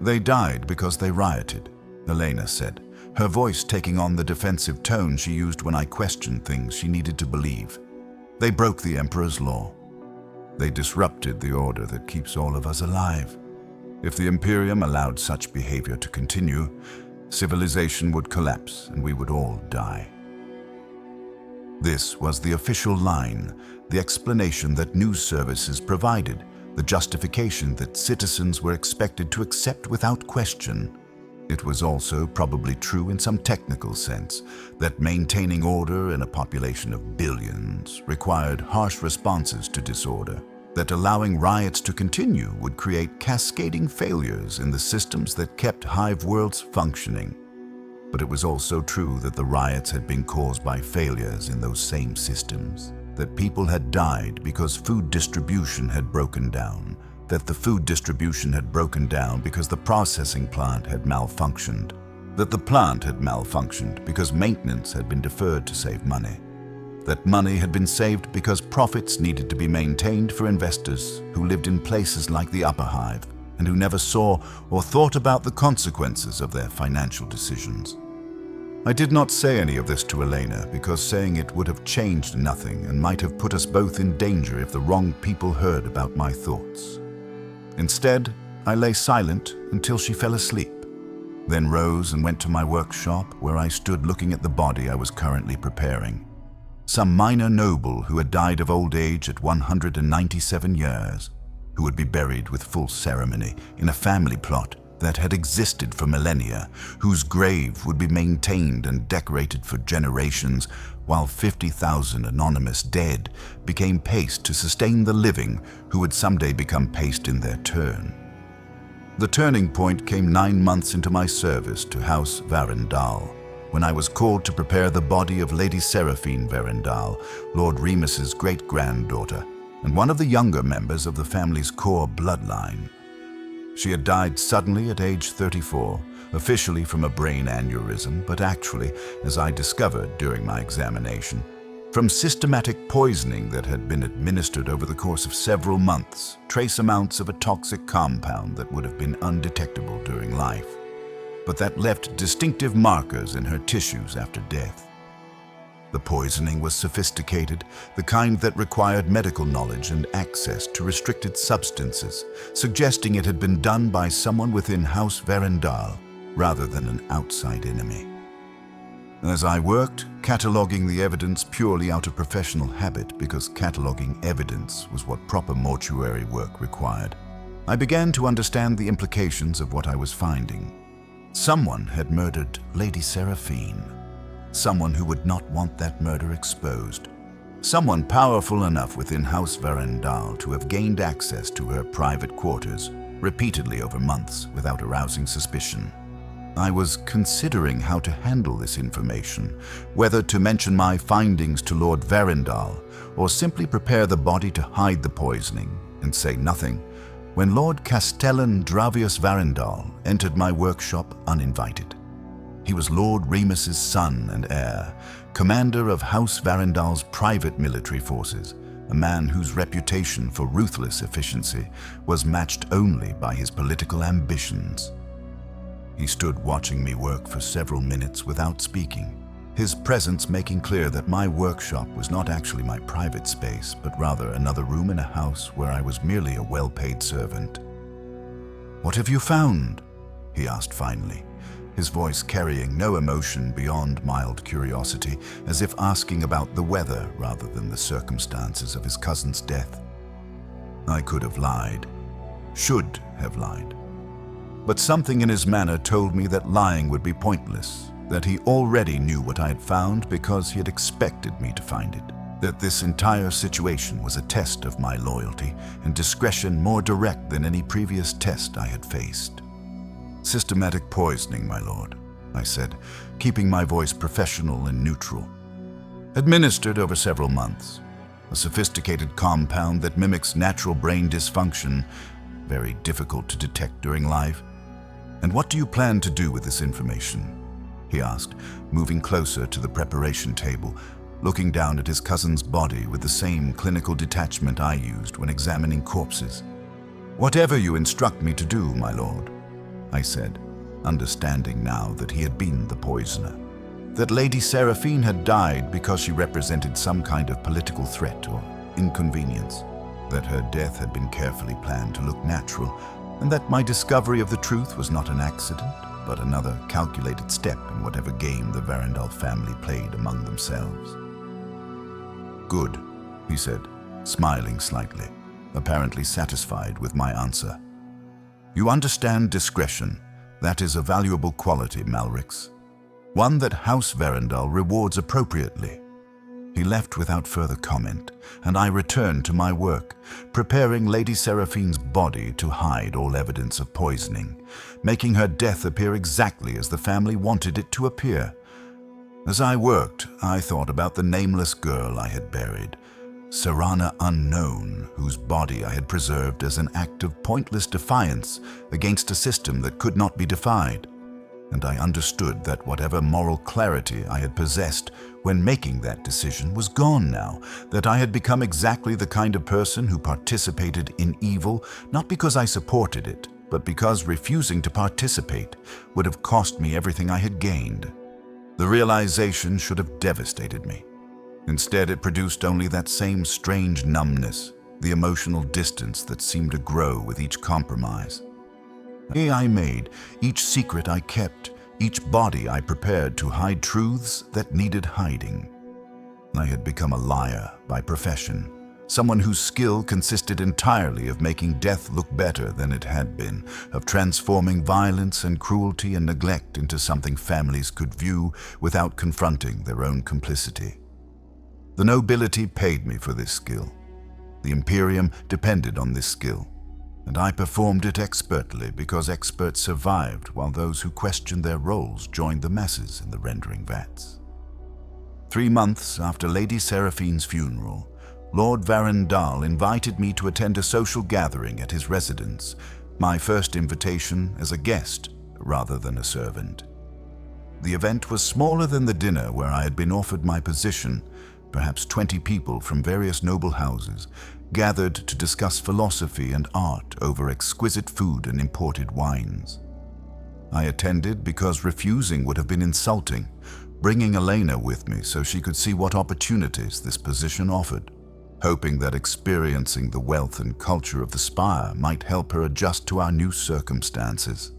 "They died because they rioted," Elena said, her voice taking on the defensive tone she used when I questioned things she needed to believe. "They broke the Emperor's law. They disrupted the order that keeps all of us alive. If the Imperium allowed such behavior to continue, civilization would collapse and we would all die." This was the official line, the explanation that news services provided, the justification that citizens were expected to accept without question. It was also probably true in some technical sense that maintaining order in a population of billions required harsh responses to disorder, that allowing riots to continue would create cascading failures in the systems that kept hive worlds functioning. But it was also true that the riots had been caused by failures in those same systems, that people had died because food distribution had broken down, that the food distribution had broken down because the processing plant had malfunctioned, that the plant had malfunctioned because maintenance had been deferred to save money, that money had been saved because profits needed to be maintained for investors who lived in places like the upper hive and who never saw or thought about the consequences of their financial decisions. I did not say any of this to Elena because saying it would have changed nothing and might have put us both in danger if the wrong people heard about my thoughts. Instead, I lay silent until she fell asleep, then rose and went to my workshop where I stood looking at the body I was currently preparing. Some minor noble who had died of old age at 197 years, who would be buried with full ceremony in a family plot that had existed for millennia, whose grave would be maintained and decorated for generations, while 50,000 anonymous dead became paste to sustain the living who would someday become paste in their turn. The turning point came 9 months into my service to House Varendal, when I was called to prepare the body of Lady Seraphine Varendal, Lord Remus's great-granddaughter, and one of the younger members of the family's core bloodline. She had died suddenly at age 34, officially from a brain aneurysm, but actually, as I discovered during my examination, from systematic poisoning that had been administered over the course of several months, trace amounts of a toxic compound that would have been undetectable during life, but that left distinctive markers in her tissues after death. The poisoning was sophisticated, the kind that required medical knowledge and access to restricted substances, suggesting it had been done by someone within House Varendal rather than an outside enemy. As I worked, cataloguing the evidence purely out of professional habit because cataloguing evidence was what proper mortuary work required, I began to understand the implications of what I was finding. Someone had murdered Lady Seraphine. Someone who would not want that murder exposed. Someone powerful enough within House Varendal to have gained access to her private quarters repeatedly over months without arousing suspicion. I was considering how to handle this information, whether to mention my findings to Lord Varendal or simply prepare the body to hide the poisoning and say nothing, when Lord Castellan Dravius Varendal entered my workshop uninvited. He was Lord Remus's son and heir, commander of House Varendal's private military forces, a man whose reputation for ruthless efficiency was matched only by his political ambitions. He stood watching me work for several minutes without speaking, his presence making clear that my workshop was not actually my private space, but rather another room in a house where I was merely a well-paid servant. "What have you found?" he asked finally, his voice carrying no emotion beyond mild curiosity, as if asking about the weather rather than the circumstances of his cousin's death. I could have lied, should have lied. But something in his manner told me that lying would be pointless, that he already knew what I had found because he had expected me to find it, that this entire situation was a test of my loyalty and discretion more direct than any previous test I had faced. "Systematic poisoning, my lord," I said, keeping my voice professional and neutral. "Administered over several months. A sophisticated compound that mimics natural brain dysfunction, very difficult to detect during life. And what do you plan to do with this information?" he asked, moving closer to the preparation table, looking down at his cousin's body with the same clinical detachment I used when examining corpses. "Whatever you instruct me to do, my lord," I said, understanding now that he had been the poisoner, that Lady Seraphine had died because she represented some kind of political threat or inconvenience, that her death had been carefully planned to look natural, and that my discovery of the truth was not an accident, but another calculated step in whatever game the Varendal family played among themselves. "Good," he said, smiling slightly, apparently satisfied with my answer. "You understand discretion. That is a valuable quality, Malrix. One that House Varendal rewards appropriately." He left without further comment, and I returned to my work, preparing Lady Seraphine's body to hide all evidence of poisoning, making her death appear exactly as the family wanted it to appear. As I worked, I thought about the nameless girl I had buried, Serana Unknown, whose body I had preserved as an act of pointless defiance against a system that could not be defied. And I understood that whatever moral clarity I had possessed when making that decision was gone now, that I had become exactly the kind of person who participated in evil, not because I supported it, but because refusing to participate would have cost me everything I had gained. The realization should have devastated me. Instead, it produced only that same strange numbness, the emotional distance that seemed to grow with each compromise. I made, each secret I kept, each body I prepared to hide truths that needed hiding. I had become a liar by profession, someone whose skill consisted entirely of making death look better than it had been, of transforming violence and cruelty and neglect into something families could view without confronting their own complicity. The nobility paid me for this skill. The Imperium depended on this skill, and I performed it expertly because experts survived while those who questioned their roles joined the masses in the rendering vats. 3 months after Lady Seraphine's funeral, Lord Varendal invited me to attend a social gathering at his residence, my first invitation as a guest rather than a servant. The event was smaller than the dinner where I had been offered my position. Perhaps 20 people from various noble houses gathered to discuss philosophy and art over exquisite food and imported wines. I attended because refusing would have been insulting, bringing Elena with me so she could see what opportunities this position offered, hoping that experiencing the wealth and culture of the Spire might help her adjust to our new circumstances.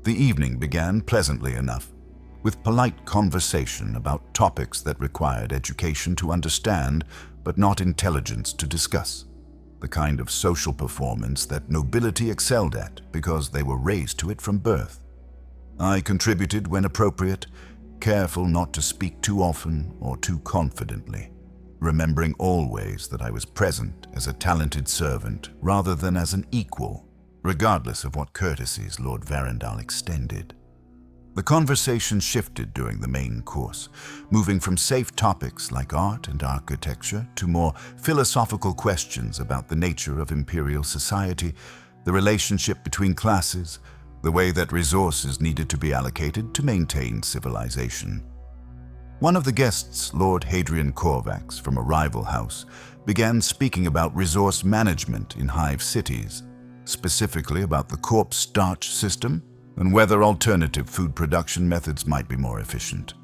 The evening began pleasantly enough, with polite conversation about topics that required education to understand, but not intelligence to discuss, the kind of social performance that nobility excelled at because they were raised to it from birth. I contributed when appropriate, careful not to speak too often or too confidently, remembering always that I was present as a talented servant rather than as an equal, regardless of what courtesies Lord Varendal extended. The conversation shifted during the main course, moving from safe topics like art and architecture to more philosophical questions about the nature of imperial society, the relationship between classes, the way that resources needed to be allocated to maintain civilization. One of the guests, Lord Hadrian Korvax from a rival house, began speaking about resource management in hive cities, specifically about the corpse starch system and whether alternative food production methods might be more efficient.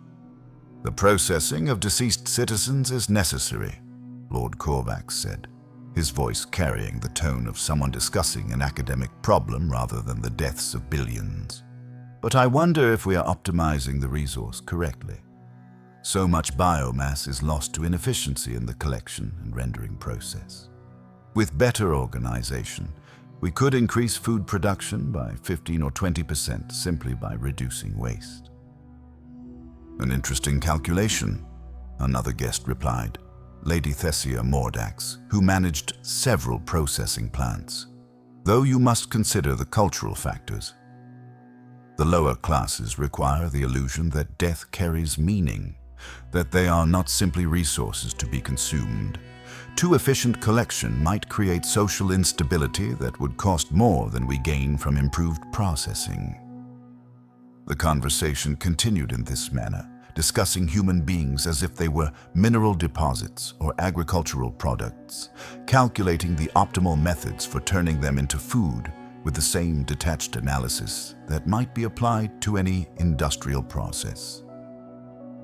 "The processing of deceased citizens is necessary," Lord Korvax said, his voice carrying the tone of someone discussing an academic problem rather than the deaths of billions. "But I wonder if we are optimizing the resource correctly. So much biomass is lost to inefficiency in the collection and rendering process. With better organization, we could increase food production by 15 or 20% simply by reducing waste." "An interesting calculation," another guest replied, Lady Thessia Mordax, who managed several processing plants, "though you must consider the cultural factors. The lower classes require the illusion that death carries meaning, that they are not simply resources to be consumed. Too efficient collection might create social instability that would cost more than we gain from improved processing." The conversation continued in this manner, discussing human beings as if they were mineral deposits or agricultural products, calculating the optimal methods for turning them into food with the same detached analysis that might be applied to any industrial process.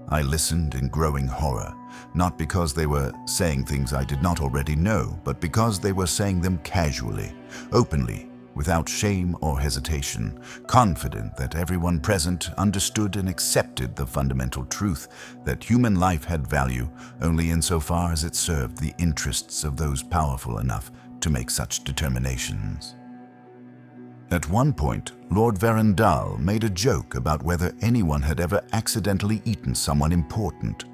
I listened in growing horror, not because they were saying things I did not already know, but because they were saying them casually, openly, without shame or hesitation, confident that everyone present understood and accepted the fundamental truth that human life had value only insofar as it served the interests of those powerful enough to make such determinations. At one point, Lord Varendal made a joke about whether anyone had ever accidentally eaten someone important,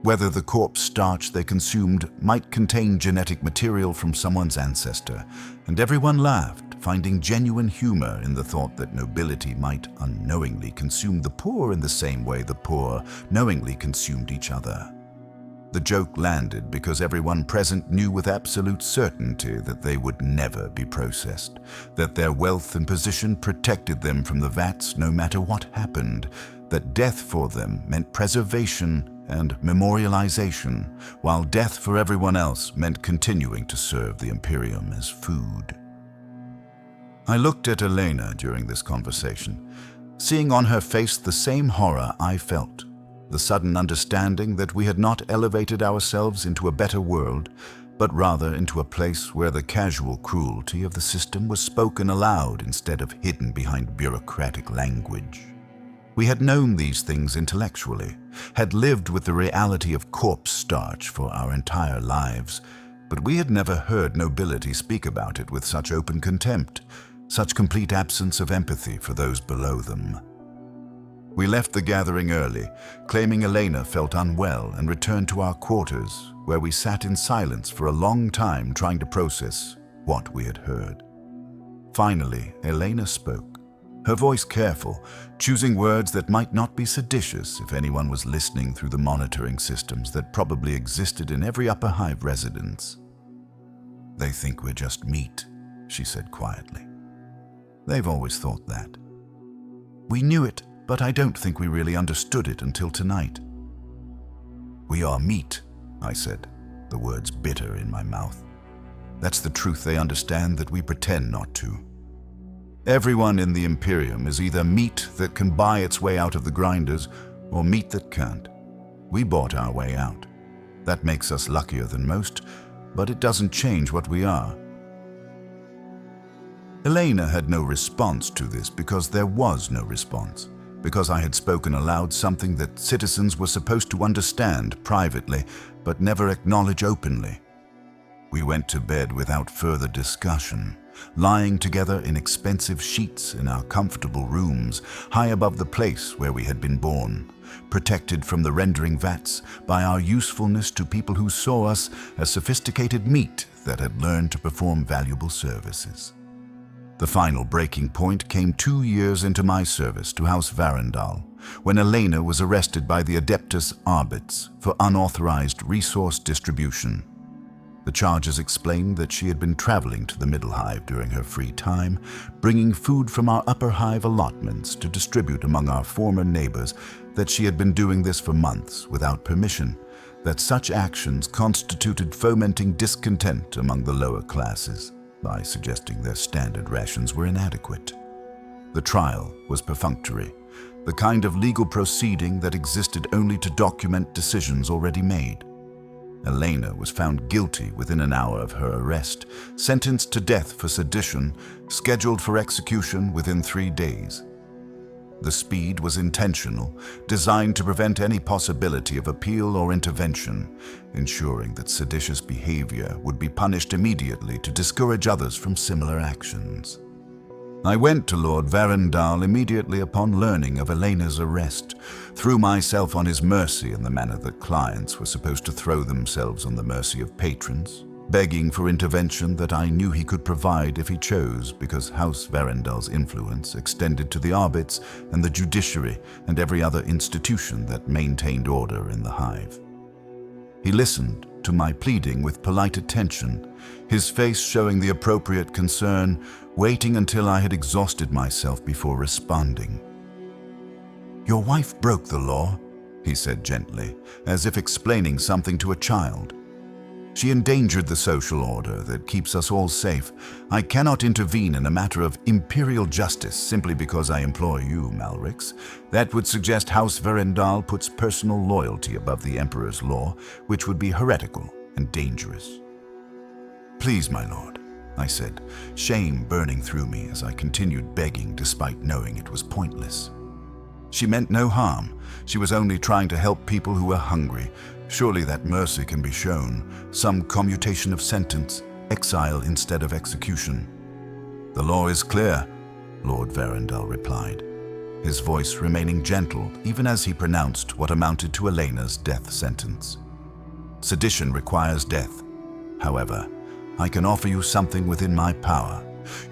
whether the corpse starch they consumed might contain genetic material from someone's ancestor, and everyone laughed, finding genuine humor in the thought that nobility might unknowingly consume the poor in the same way the poor knowingly consumed each other. The joke landed because everyone present knew with absolute certainty that they would never be processed, that their wealth and position protected them from the vats no matter what happened, that death for them meant preservation and memorialization, while death for everyone else meant continuing to serve the Imperium as food. I looked at Elena during this conversation, seeing on her face the same horror I felt, the sudden understanding that we had not elevated ourselves into a better world, but rather into a place where the casual cruelty of the system was spoken aloud instead of hidden behind bureaucratic language. We had known these things intellectually, had lived with the reality of corpse starch for our entire lives, but we had never heard nobility speak about it with such open contempt, such complete absence of empathy for those below them. We left the gathering early, claiming Elena felt unwell, and returned to our quarters, where we sat in silence for a long time trying to process what we had heard. Finally, Elena spoke, her voice careful, choosing words that might not be seditious if anyone was listening through the monitoring systems that probably existed in every upper hive residence. "They think we're just meat," she said quietly. "They've always thought that. We knew it, but I don't think we really understood it until tonight." "We are meat," I said, the words bitter in my mouth. "That's the truth they understand that we pretend not to. Everyone in the Imperium is either meat that can buy its way out of the grinders or meat that can't. We bought our way out. That makes us luckier than most, but it doesn't change what we are." Elena had no response to this because there was no response, because I had spoken aloud something that citizens were supposed to understand privately but never acknowledge openly. We went to bed without further discussion, lying together in expensive sheets in our comfortable rooms, high above the place where we had been born, protected from the rendering vats by our usefulness to people who saw us as sophisticated meat that had learned to perform valuable services. The final breaking point came 2 years into my service to House Varendal, when Elena was arrested by the Adeptus Arbits for unauthorized resource distribution. The charges explained that she had been traveling to the Middle Hive during her free time, bringing food from our Upper Hive allotments to distribute among our former neighbors, that she had been doing this for months without permission, that such actions constituted fomenting discontent among the lower classes, by suggesting their standard rations were inadequate. The trial was perfunctory. the kind of legal proceeding that existed only to document decisions already made. Elena was found guilty within an hour of her arrest, sentenced to death for sedition, scheduled for execution within 3 days. The speed was intentional, designed to prevent any possibility of appeal or intervention, ensuring that seditious behavior would be punished immediately to discourage others from similar actions. I went to Lord Varendal immediately upon learning of Elena's arrest, threw myself on his mercy in the manner that clients were supposed to throw themselves on the mercy of patrons, begging for intervention that I knew he could provide if he chose, because House Varendal's influence extended to the arbits and the judiciary and every other institution that maintained order in the hive. He listened to my pleading with polite attention, his face showing the appropriate concern, waiting until I had exhausted myself before responding. "Your wife broke the law," he said gently, as if explaining something to a child. "She endangered the social order that keeps us all safe. I cannot intervene in a matter of imperial justice simply because I employ you, Malrix. That would suggest House Varendal puts personal loyalty above the Emperor's law, which would be heretical and dangerous." "Please, my lord," I said, shame burning through me as I continued begging despite knowing it was pointless. She meant no harm. She was only trying to help people who were hungry. Surely that mercy can be shown, some commutation of sentence, exile instead of execution. "The law is clear," Lord Varendal replied, his voice remaining gentle even as he pronounced what amounted to Elena's death sentence. "Sedition requires death. However, I can offer you something within my power.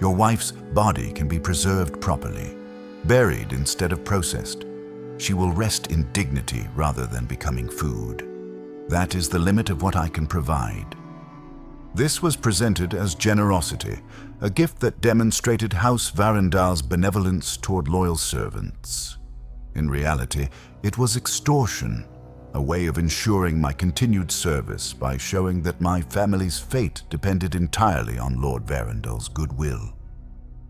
Your wife's body can be preserved properly, buried instead of processed. She will rest in dignity rather than becoming food. That is the limit of what I can provide." This was presented as generosity, a gift that demonstrated House Varendal's benevolence toward loyal servants. In reality, it was extortion, a way of ensuring my continued service by showing that my family's fate depended entirely on Lord Varendal's goodwill.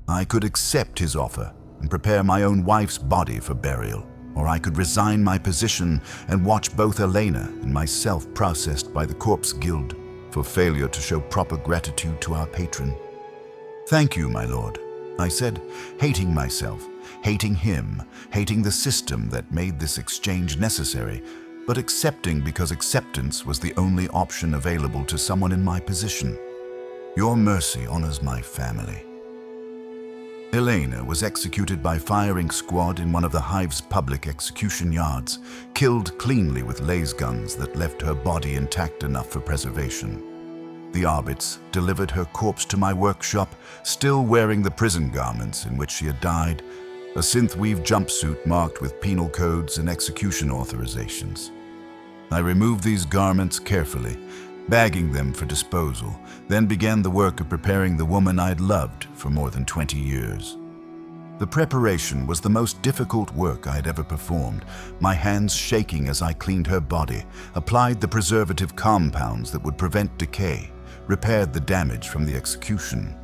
I could accept his offer and prepare my own wife's body for burial, or I could resign my position and watch both Elena and myself processed by the Corpse Guild for failure to show proper gratitude to our patron. "Thank you, my lord," I said, hating myself, hating him, hating the system that made this exchange necessary, but accepting because acceptance was the only option available to someone in my position. "Your mercy honors my family." Elena was executed by firing squad in one of the hive's public execution yards, killed cleanly with laser guns that left her body intact enough for preservation. The arbits delivered her corpse to my workshop, still wearing the prison garments in which she had died, a synth-weave jumpsuit marked with penal codes and execution authorizations. I removed these garments carefully, bagging them for disposal, then began the work of preparing the woman I had loved for more than 20 years. The preparation was the most difficult work I had ever performed, my hands shaking as I cleaned her body, applied the preservative compounds that would prevent decay, repaired the damage from the execution.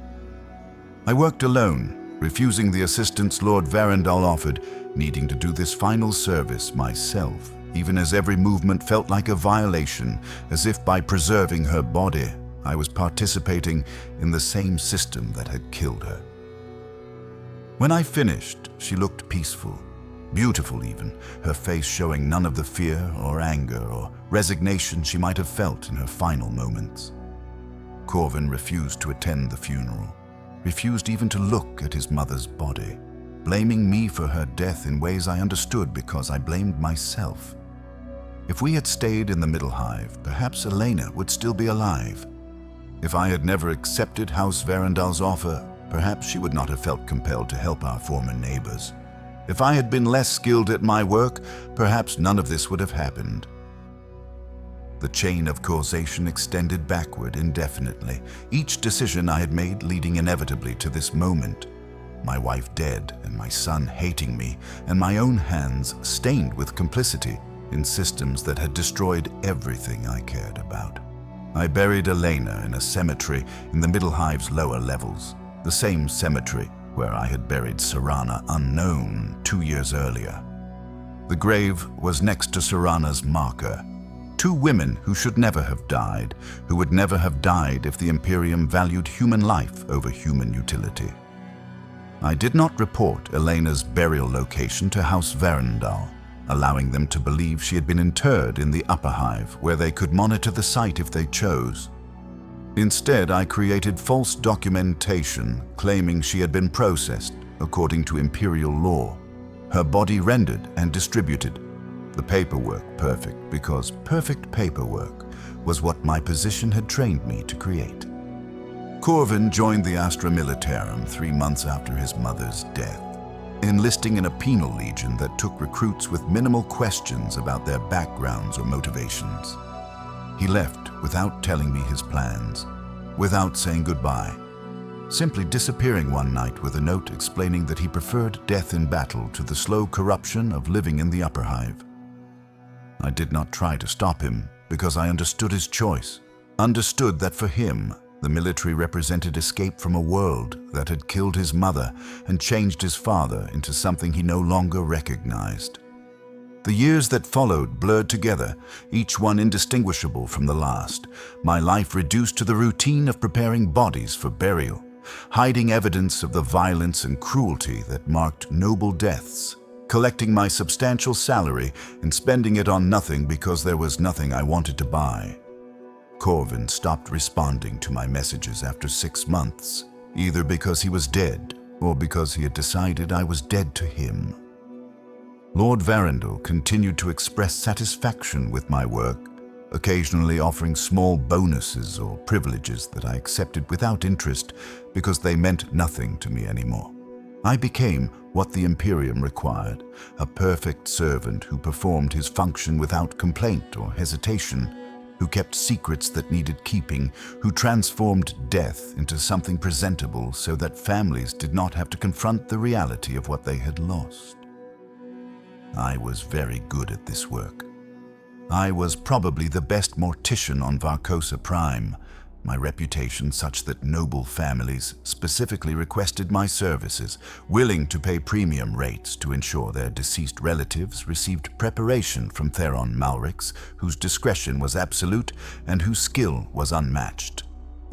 I worked alone, refusing the assistance Lord Varendal offered, needing to do this final service myself, even as every movement felt like a violation, as if by preserving her body, I was participating in the same system that had killed her. When I finished, she looked peaceful, beautiful even, her face showing none of the fear or anger or resignation she might have felt in her final moments. Corvin refused to attend the funeral, refused even to look at his mother's body, blaming me for her death in ways I understood because I blamed myself. If we had stayed in the Middle Hive, perhaps Elena would still be alive. If I had never accepted House Varendal's offer, perhaps she would not have felt compelled to help our former neighbors. If I had been less skilled at my work, perhaps none of this would have happened. The chain of causation extended backward indefinitely, each decision I had made leading inevitably to this moment. My wife dead, and my son hating me, and my own hands stained with complicity in systems that had destroyed everything I cared about. I buried Elena in a cemetery in the Middle Hive's lower levels, the same cemetery where I had buried Serana Unknown 2 years earlier. The grave was next to Serana's marker. Two women who should never have died, who would never have died if the Imperium valued human life over human utility. I did not report Elena's burial location to House Varendal, allowing them to believe she had been interred in the upper hive, where they could monitor the site if they chose. Instead, I created false documentation claiming she had been processed according to Imperial law, her body rendered and distributed. The paperwork perfect, because perfect paperwork was what my position had trained me to create. Corvin joined the Astra Militarum 3 months after his mother's death, enlisting in a penal legion that took recruits with minimal questions about their backgrounds or motivations. He left without telling me his plans, without saying goodbye, simply disappearing one night with a note explaining that he preferred death in battle to the slow corruption of living in the upper hive. I did not try to stop him because I understood his choice, understood that for him, the military represented escape from a world that had killed his mother and changed his father into something he no longer recognized. The years that followed blurred together, each one indistinguishable from the last, my life reduced to the routine of preparing bodies for burial, hiding evidence of the violence and cruelty that marked noble deaths, collecting my substantial salary and spending it on nothing because there was nothing I wanted to buy. Corvin stopped responding to my messages after 6 months, either because he was dead or because he had decided I was dead to him. Lord Varendal continued to express satisfaction with my work, occasionally offering small bonuses or privileges that I accepted without interest because they meant nothing to me anymore. I became what the Imperium required, a perfect servant who performed his function without complaint or hesitation, who kept secrets that needed keeping, who transformed death into something presentable so that families did not have to confront the reality of what they had lost. I was very good at this work. I was probably the best mortician on Varcosa Prime, my reputation such that noble families specifically requested my services, willing to pay premium rates to ensure their deceased relatives received preparation from Theron Malrix, whose discretion was absolute and whose skill was unmatched.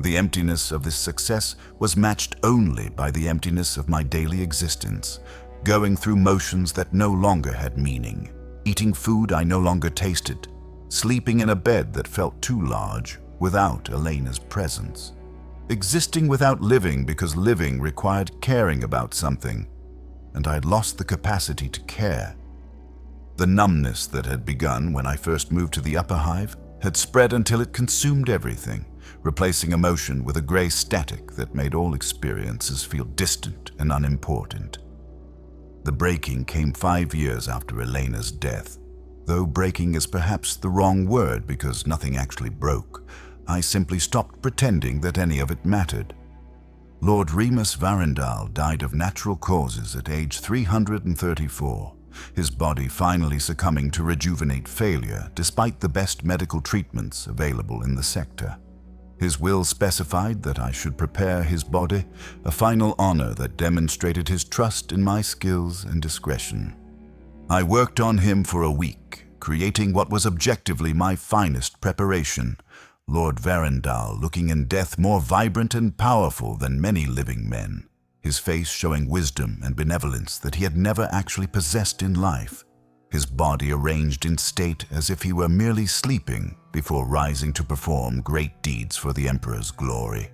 The emptiness of this success was matched only by the emptiness of my daily existence, going through motions that no longer had meaning, eating food I no longer tasted, sleeping in a bed that felt too large, without Elena's presence. Existing without living because living required caring about something, and I had lost the capacity to care. The numbness that had begun when I first moved to the upper hive had spread until it consumed everything, replacing emotion with a gray static that made all experiences feel distant and unimportant. The breaking came 5 years after Elena's death, though breaking is perhaps the wrong word because nothing actually broke. I simply stopped pretending that any of it mattered. Lord Remus Varendal died of natural causes at age 334, his body finally succumbing to rejuvenate failure despite the best medical treatments available in the sector. His will specified that I should prepare his body, a final honor that demonstrated his trust in my skills and discretion. I worked on him for a week, creating what was objectively my finest preparation, Lord Varendal looking in death more vibrant and powerful than many living men, his face showing wisdom and benevolence that he had never actually possessed in life, his body arranged in state as if he were merely sleeping before rising to perform great deeds for the Emperor's glory.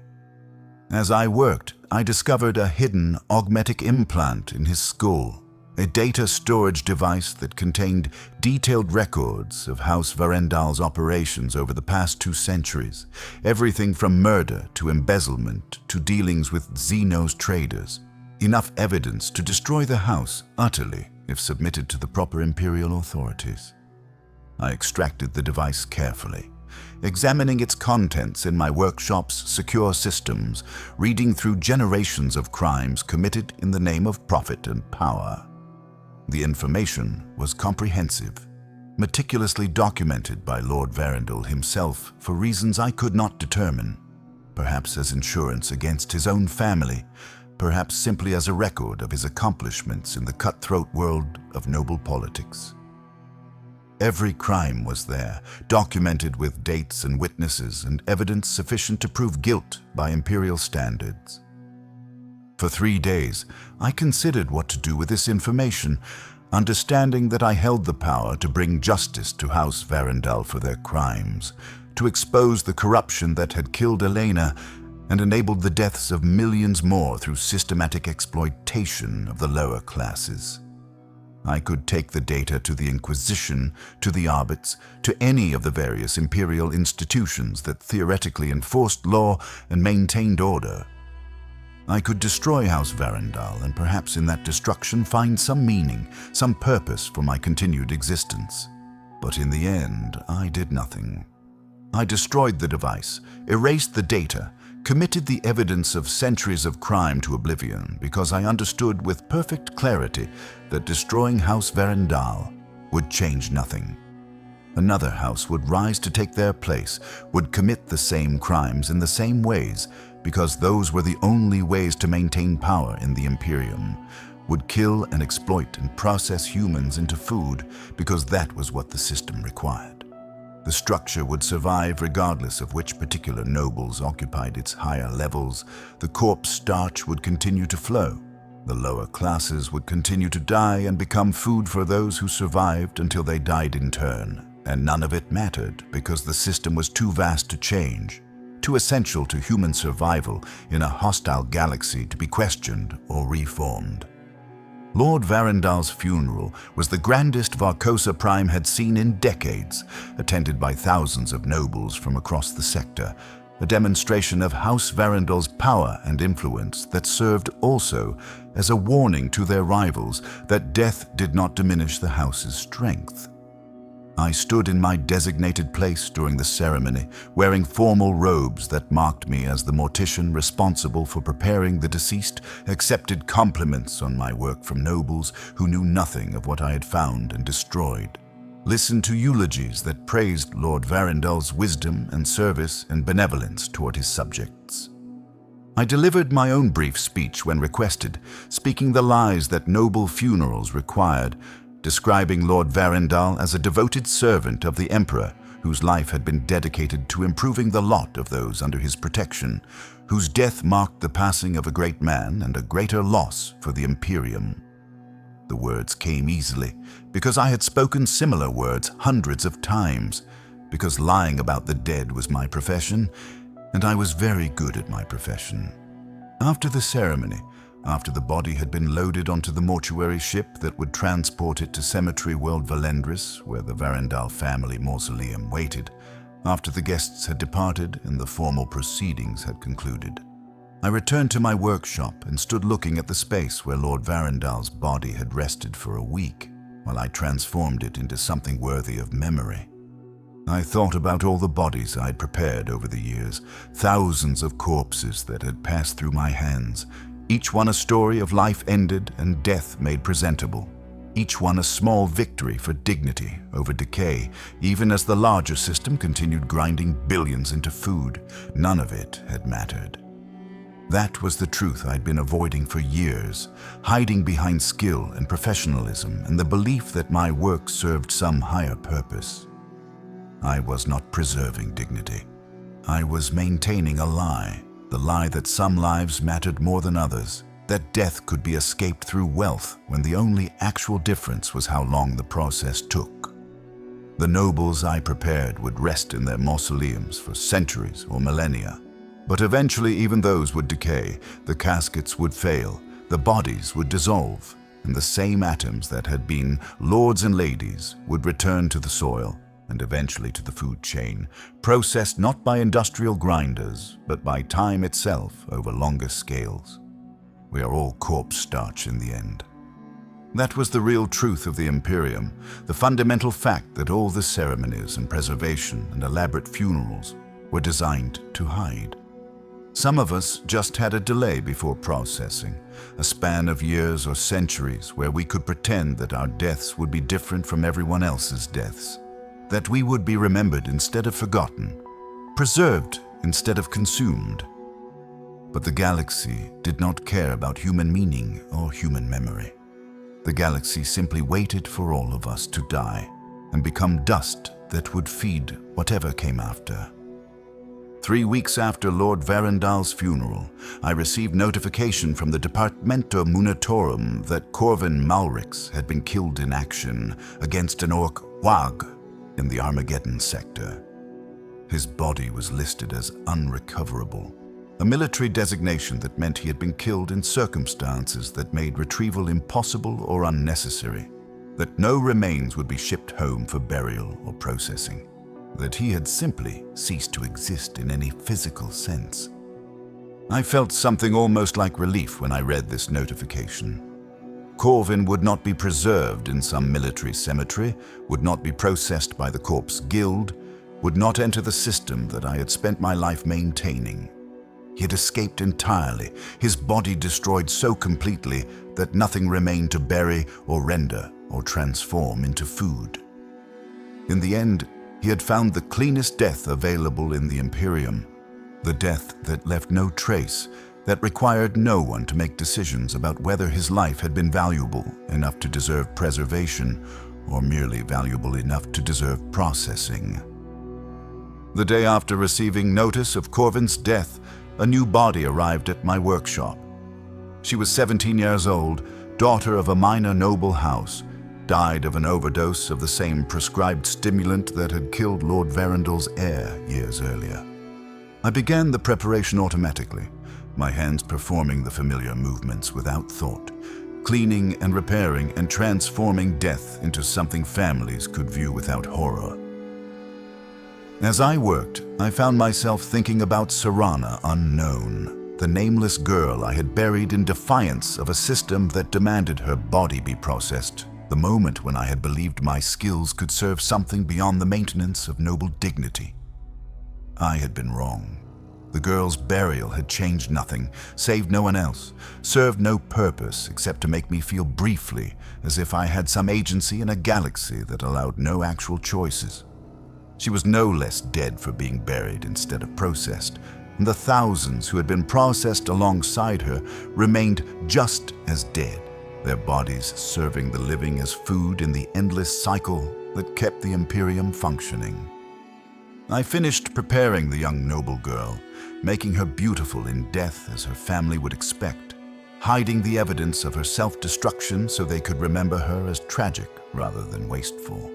As I worked, I discovered a hidden augmetic implant in his skull, a data storage device that contained detailed records of House Varendal's operations over the past 2 centuries, everything from murder to embezzlement to dealings with Xenos traders, enough evidence to destroy the house utterly if submitted to the proper Imperial authorities. I extracted the device carefully, examining its contents in my workshop's secure systems, reading through generations of crimes committed in the name of profit and power. The information was comprehensive, meticulously documented by Lord Varendal himself for reasons I could not determine, perhaps as insurance against his own family, perhaps simply as a record of his accomplishments in the cutthroat world of noble politics. Every crime was there, documented with dates and witnesses and evidence sufficient to prove guilt by Imperial standards. For 3 days, I considered what to do with this information, understanding that I held the power to bring justice to House Varendal for their crimes, to expose the corruption that had killed Elena and enabled the deaths of millions more through systematic exploitation of the lower classes. I could take the data to the Inquisition, to the Arbits, to any of the various Imperial institutions that theoretically enforced law and maintained order. I could destroy House Varendal and perhaps in that destruction find some meaning, some purpose for my continued existence. But in the end, I did nothing. I destroyed the device, erased the data, committed the evidence of centuries of crime to oblivion because I understood with perfect clarity that destroying House Varendal would change nothing. Another house would rise to take their place, would commit the same crimes in the same ways because those were the only ways to maintain power in the Imperium, would kill and exploit and process humans into food because that was what the system required. The structure would survive regardless of which particular nobles occupied its higher levels. The corpse starch would continue to flow. The lower classes would continue to die and become food for those who survived until they died in turn. And none of it mattered because the system was too vast to change, too essential to human survival in a hostile galaxy to be questioned or reformed. Lord Varendal's funeral was the grandest Varcosa Prime had seen in decades, attended by thousands of nobles from across the sector, a demonstration of House Varendal's power and influence that served also as a warning to their rivals that death did not diminish the house's strength. I stood in my designated place during the ceremony, wearing formal robes that marked me as the Mortician responsible for preparing the deceased, accepted compliments on my work from nobles who knew nothing of what I had found and destroyed, listened to eulogies that praised Lord Varendal's wisdom and service and benevolence toward his subjects. I delivered my own brief speech when requested, speaking the lies that noble funerals required, describing Lord Varendal as a devoted servant of the Emperor whose life had been dedicated to improving the lot of those under his protection, whose death marked the passing of a great man and a greater loss for the Imperium. The words came easily, because I had spoken similar words hundreds of times, because lying about the dead was my profession, and I was very good at my profession. After the ceremony, after the body had been loaded onto the mortuary ship that would transport it to Cemetery World Valendris, where the Varendal family mausoleum waited, after the guests had departed and the formal proceedings had concluded, I returned to my workshop and stood looking at the space where Lord Varendal's body had rested for a week, while I transformed it into something worthy of memory. I thought about all the bodies I had prepared over the years, thousands of corpses that had passed through my hands, each one a story of life ended and death made presentable, each one a small victory for dignity over decay, even as the larger system continued grinding billions into food. None of it had mattered. That was the truth I'd been avoiding for years, hiding behind skill and professionalism and the belief that my work served some higher purpose. I was not preserving dignity. I was maintaining a lie. The lie that some lives mattered more than others, that death could be escaped through wealth when the only actual difference was how long the process took. The nobles I prepared would rest in their mausoleums for centuries or millennia, but eventually even those would decay, the caskets would fail, the bodies would dissolve, and the same atoms that had been lords and ladies would return to the soil, and eventually to the food chain, processed not by industrial grinders, but by time itself over longer scales. We are all corpse starch in the end. That was the real truth of the Imperium, the fundamental fact that all the ceremonies and preservation and elaborate funerals were designed to hide. Some of us just had a delay before processing, a span of years or centuries where we could pretend that our deaths would be different from everyone else's deaths, that we would be remembered instead of forgotten, preserved instead of consumed. But the galaxy did not care about human meaning or human memory. The galaxy simply waited for all of us to die. and become dust that would feed whatever came after. 3 weeks after Lord Varendal's funeral, I received notification from the Departamento Munitorum that Corvin Malrix had been killed in action against an orc Wag in the Armageddon sector. His body was listed as unrecoverable, a military designation that meant he had been killed in circumstances that made retrieval impossible or unnecessary, that no remains would be shipped home for burial or processing, that he had simply ceased to exist in any physical sense. I felt something almost like relief when I read this notification. Corvin would not be preserved in some military cemetery, would not be processed by the Corpse Guild, would not enter the system that I had spent my life maintaining. He had escaped entirely, his body destroyed so completely that nothing remained to bury or render or transform into food. In the end, he had found the cleanest death available in the Imperium, the death that left no trace, that required no one to make decisions about whether his life had been valuable enough to deserve preservation or merely valuable enough to deserve processing. The day after receiving notice of Corvin's death, a new body arrived at my workshop. She was 17 years old, daughter of a minor noble house, died of an overdose of the same prescribed stimulant that had killed Lord Varendal's heir years earlier. I began the preparation automatically, my hands performing the familiar movements without thought, cleaning and repairing and transforming death into something families could view without horror. As I worked, I found myself thinking about Serana Unknown, the nameless girl I had buried in defiance of a system that demanded her body be processed, the moment when I had believed my skills could serve something beyond the maintenance of noble dignity. I had been wrong. The girl's burial had changed nothing, saved no one else, served no purpose except to make me feel briefly as if I had some agency in a galaxy that allowed no actual choices. She was no less dead for being buried instead of processed, and the thousands who had been processed alongside her remained just as dead, their bodies serving the living as food in the endless cycle that kept the Imperium functioning. I finished preparing the young noble girl, making her beautiful in death as her family would expect, hiding the evidence of her self-destruction so they could remember her as tragic rather than wasteful.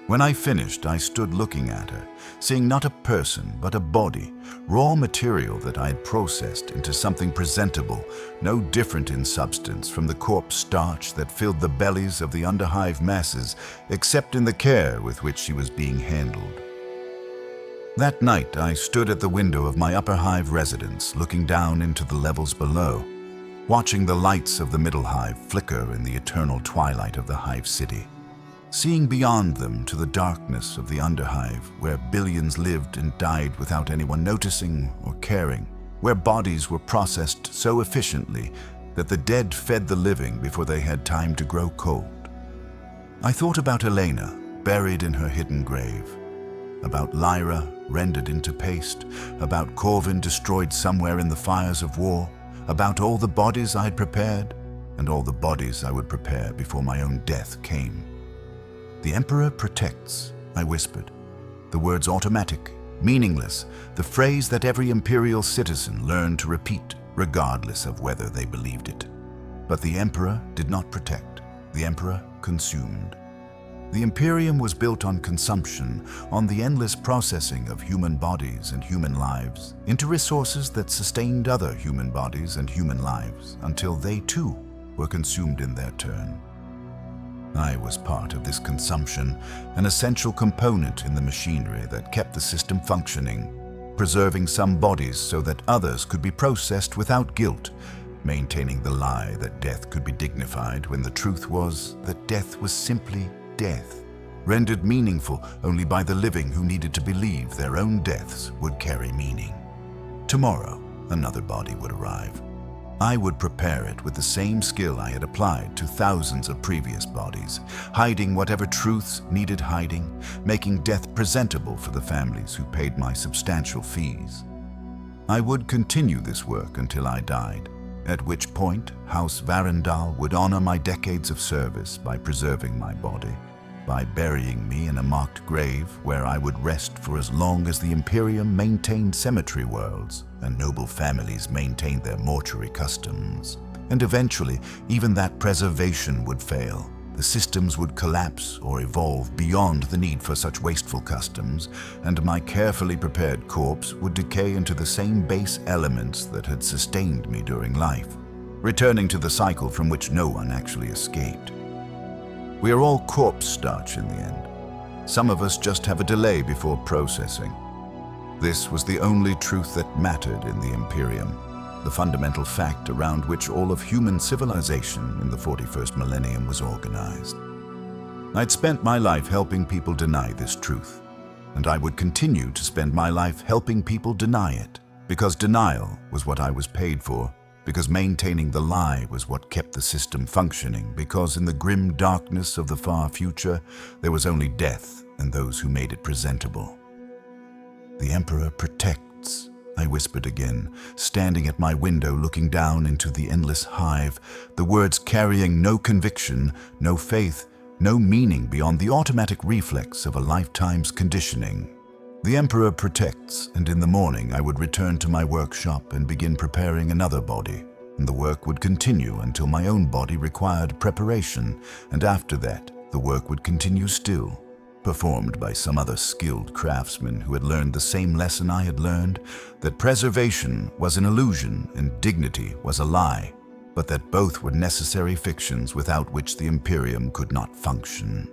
When I finished, I stood looking at her, seeing not a person but a body, raw material that I had processed into something presentable, no different in substance from the corpse starch that filled the bellies of the underhive masses, except in the care with which she was being handled. That night, I stood at the window of my upper hive residence, looking down into the levels below, watching the lights of the middle hive flicker in the eternal twilight of the hive city, seeing beyond them to the darkness of the underhive, where billions lived and died without anyone noticing or caring, where bodies were processed so efficiently that the dead fed the living before they had time to grow cold. I thought about Elena, buried in her hidden grave, about Lyra, rendered into paste, about Corvin destroyed somewhere in the fires of war, about all the bodies I had prepared, and all the bodies I would prepare before my own death came. "The Emperor protects," I whispered. The words automatic, meaningless, the phrase that every Imperial citizen learned to repeat, regardless of whether they believed it. But the Emperor did not protect. The Emperor consumed. The Imperium was built on consumption, on the endless processing of human bodies and human lives into resources that sustained other human bodies and human lives until they too were consumed in their turn. I was part of this consumption, an essential component in the machinery that kept the system functioning, preserving some bodies so that others could be processed without guilt, maintaining the lie that death could be dignified when the truth was that death was simply death, rendered meaningful only by the living who needed to believe their own deaths would carry meaning. Tomorrow, another body would arrive. I would prepare it with the same skill I had applied to thousands of previous bodies, hiding whatever truths needed hiding, making death presentable for the families who paid my substantial fees. I would continue this work until I died, at which point House Varendal would honor my decades of service by preserving my body, by burying me in a marked grave where I would rest for as long as the Imperium maintained cemetery worlds and noble families maintained their mortuary customs. And eventually, even that preservation would fail. The systems would collapse or evolve beyond the need for such wasteful customs, and my carefully prepared corpse would decay into the same base elements that had sustained me during life, returning to the cycle from which no one actually escaped. We are all corpse starch in the end. Some of us just have a delay before processing. This was the only truth that mattered in the Imperium, the fundamental fact around which all of human civilization in the 41st millennium was organized. I'd spent my life helping people deny this truth, and I would continue to spend my life helping people deny it, because denial was what I was paid for, because maintaining the lie was what kept the system functioning, because in the grim darkness of the far future, there was only death and those who made it presentable. "The Emperor protects," I whispered again, standing at my window looking down into the endless hive, the words carrying no conviction, no faith, no meaning beyond the automatic reflex of a lifetime's conditioning. "The Emperor protects," and in the morning I would return to my workshop and begin preparing another body, and the work would continue until my own body required preparation, and after that the work would continue still, performed by some other skilled craftsman who had learned the same lesson I had learned, that preservation was an illusion and dignity was a lie, but that both were necessary fictions without which the Imperium could not function.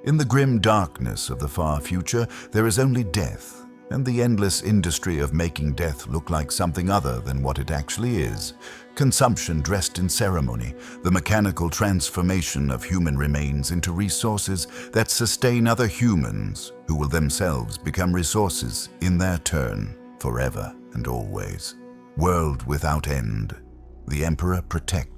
In the grim darkness of the far future, there is only death, and the endless industry of making death look like something other than what it actually is. Consumption dressed in ceremony, the mechanical transformation of human remains into resources that sustain other humans, who will themselves become resources in their turn, forever and always. World without end. The Emperor protects.